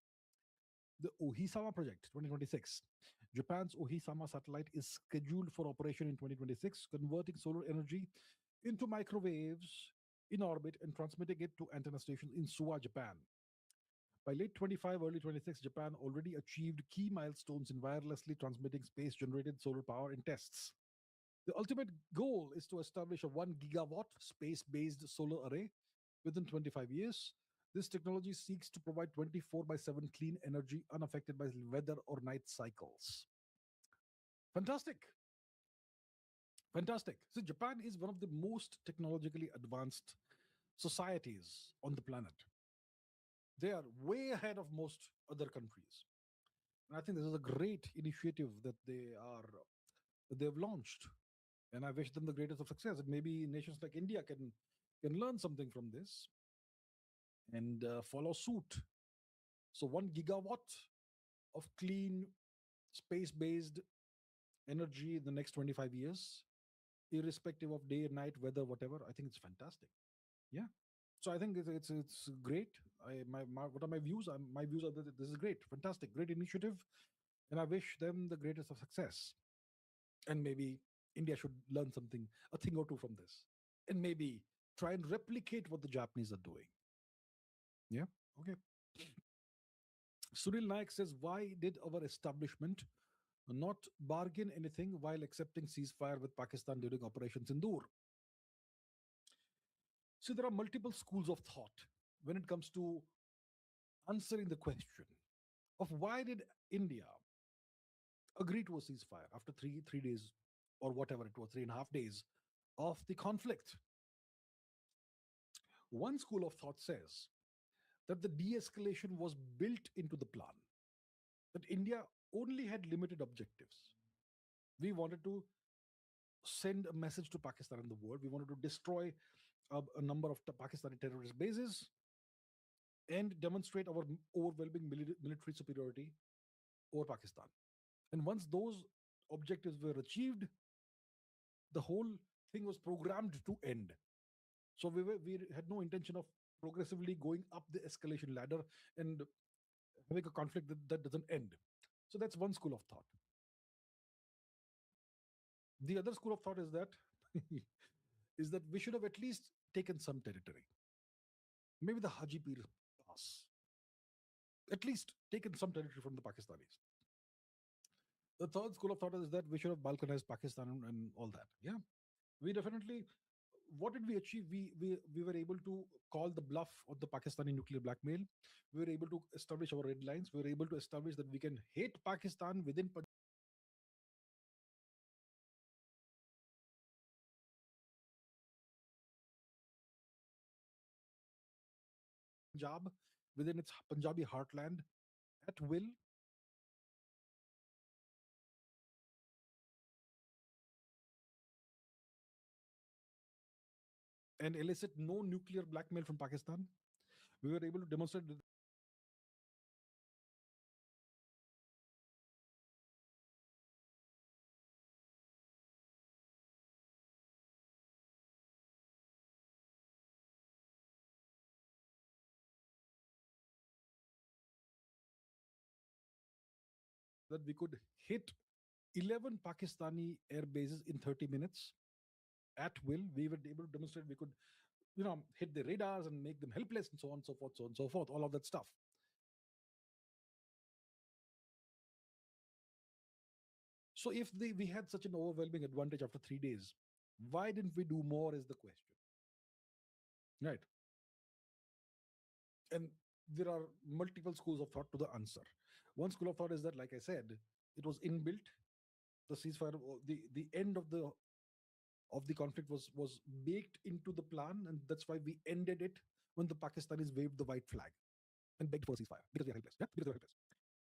The Ohisama project 2026. Japan's Ohisama satellite is scheduled for operation in 2026, converting solar energy into microwaves in orbit and transmitting it to antenna stations in Suwa, Japan. By late 25, early 26, Japan already achieved key milestones in wirelessly transmitting space generated solar power in tests. The ultimate goal is to establish a 1 gigawatt space based solar array within 25 years. This technology seeks to provide 24 by 7 clean energy unaffected by weather or night cycles. Fantastic. Fantastic. So, Japan is one of the most technologically advanced societies on the planet. They are way ahead of most other countries. And I think this is a great initiative that they've launched. And I wish them the greatest of success. And maybe nations like India can learn something from this and follow suit. So 1 gigawatt of clean space-based energy in the next 25 years, irrespective of day and night, weather, whatever. I think it's fantastic. Yeah. So I think it's great. What are my views? My views are that this is great, fantastic, great initiative, and I wish them the greatest of success. And maybe India should learn something, a thing or two from this, and maybe try and replicate what the Japanese are doing. Yeah. Okay. Sunil Naik says, why did our establishment not bargain anything while accepting ceasefire with Pakistan during Operation Sindoor? So there are multiple schools of thought when it comes to answering the question of why did India agree to a ceasefire after three days or whatever it was, 3.5 days of the conflict. One school of thought says that the de-escalation was built into the plan, that India only had limited objectives. We wanted to send a message to Pakistan and the world. We wanted to destroy a number of Pakistani terrorist bases and demonstrate our overwhelming military superiority over Pakistan. And once those objectives were achieved, the whole thing was programmed to end. So we had no intention of progressively going up the escalation ladder and having a conflict that doesn't end. So that's one school of thought. The other school of thought is that is that we should have at least taken some territory. Maybe the Hajipir Pass. At least taken some territory from the Pakistanis. The third school of thought is that we should have balkanized Pakistan and all that. Yeah. We definitely, what did we achieve? We were able to call the bluff on the Pakistani nuclear blackmail. We were able to establish our red lines. We were able to establish that we can hate Pakistan within Punjab, within its Punjabi heartland at will. And elicit no nuclear blackmail from Pakistan. We were able to demonstrate that we could hit 11 Pakistani air bases in 30 minutes at will. We were able to demonstrate we could hit the radars and make them helpless and so on and so forth, so on and so forth, all of that stuff. So if we had such an overwhelming advantage after 3 days, why didn't we do more is the question, right? And there are multiple schools of thought to the answer. One school of thought is that, like I said, it was inbuilt. The ceasefire, the end of the conflict was baked into the plan, and that's why we ended it when the Pakistanis waved the white flag and begged for a ceasefire because we are helpless. Yeah, because we are helpless.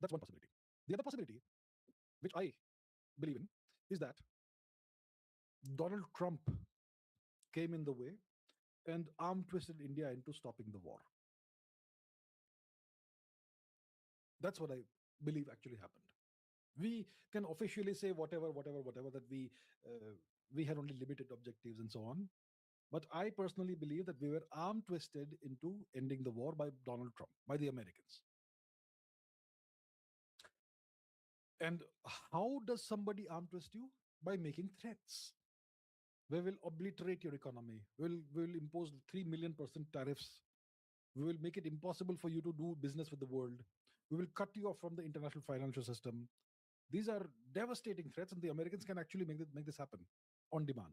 That's one possibility. The other possibility, which I believe in, is that Donald Trump came in the way and arm twisted India into stopping the war. That's what I believe actually happened. We can officially say whatever that we had only limited objectives and so on. But I personally believe that we were arm twisted into ending the war by Donald Trump, by the Americans. And how does somebody arm twist you? By making threats. We will obliterate your economy. We will impose 3 million% tariffs. We will make it impossible for you to do business with the world. We will cut you off from the international financial system. These are devastating threats, and the Americans can actually make this happen on demand.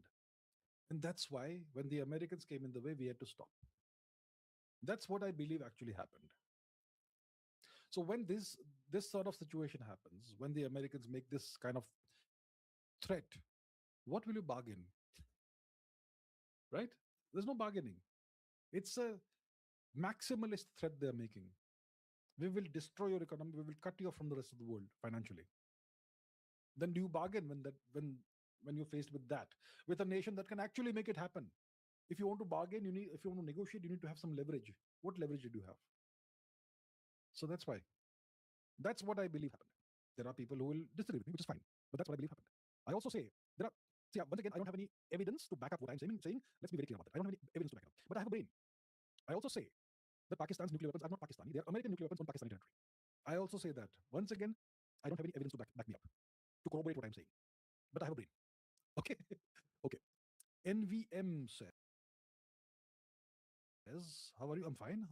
And that's why when the Americans came in the way, we had to stop. That's what I believe actually happened. So when this sort of situation happens, when the Americans make this kind of threat, what will you bargain? Right? There's no bargaining. It's a maximalist threat they're making. We will destroy your economy. We will cut you off from the rest of the world financially. Then do you bargain when you're faced with that, with a nation that can actually make it happen? If you want to bargain, if you want to negotiate, you need to have some leverage. What leverage did you have? So that's why. That's what I believe happened. There are people who will disagree with me, which is fine. But that's what I believe happened. I also say there are. See, once again, I don't have any evidence to back up what I'm saying. Let's be very clear about that. I don't have any evidence to back it up. But I have a brain. I also say that Pakistan's nuclear weapons are not Pakistani. They are American nuclear weapons on Pakistani territory. I also say that once again, I don't have any evidence to back me up to corroborate what I'm saying. But I have a brain. Okay. Okay. NVM says, how are you? I'm fine.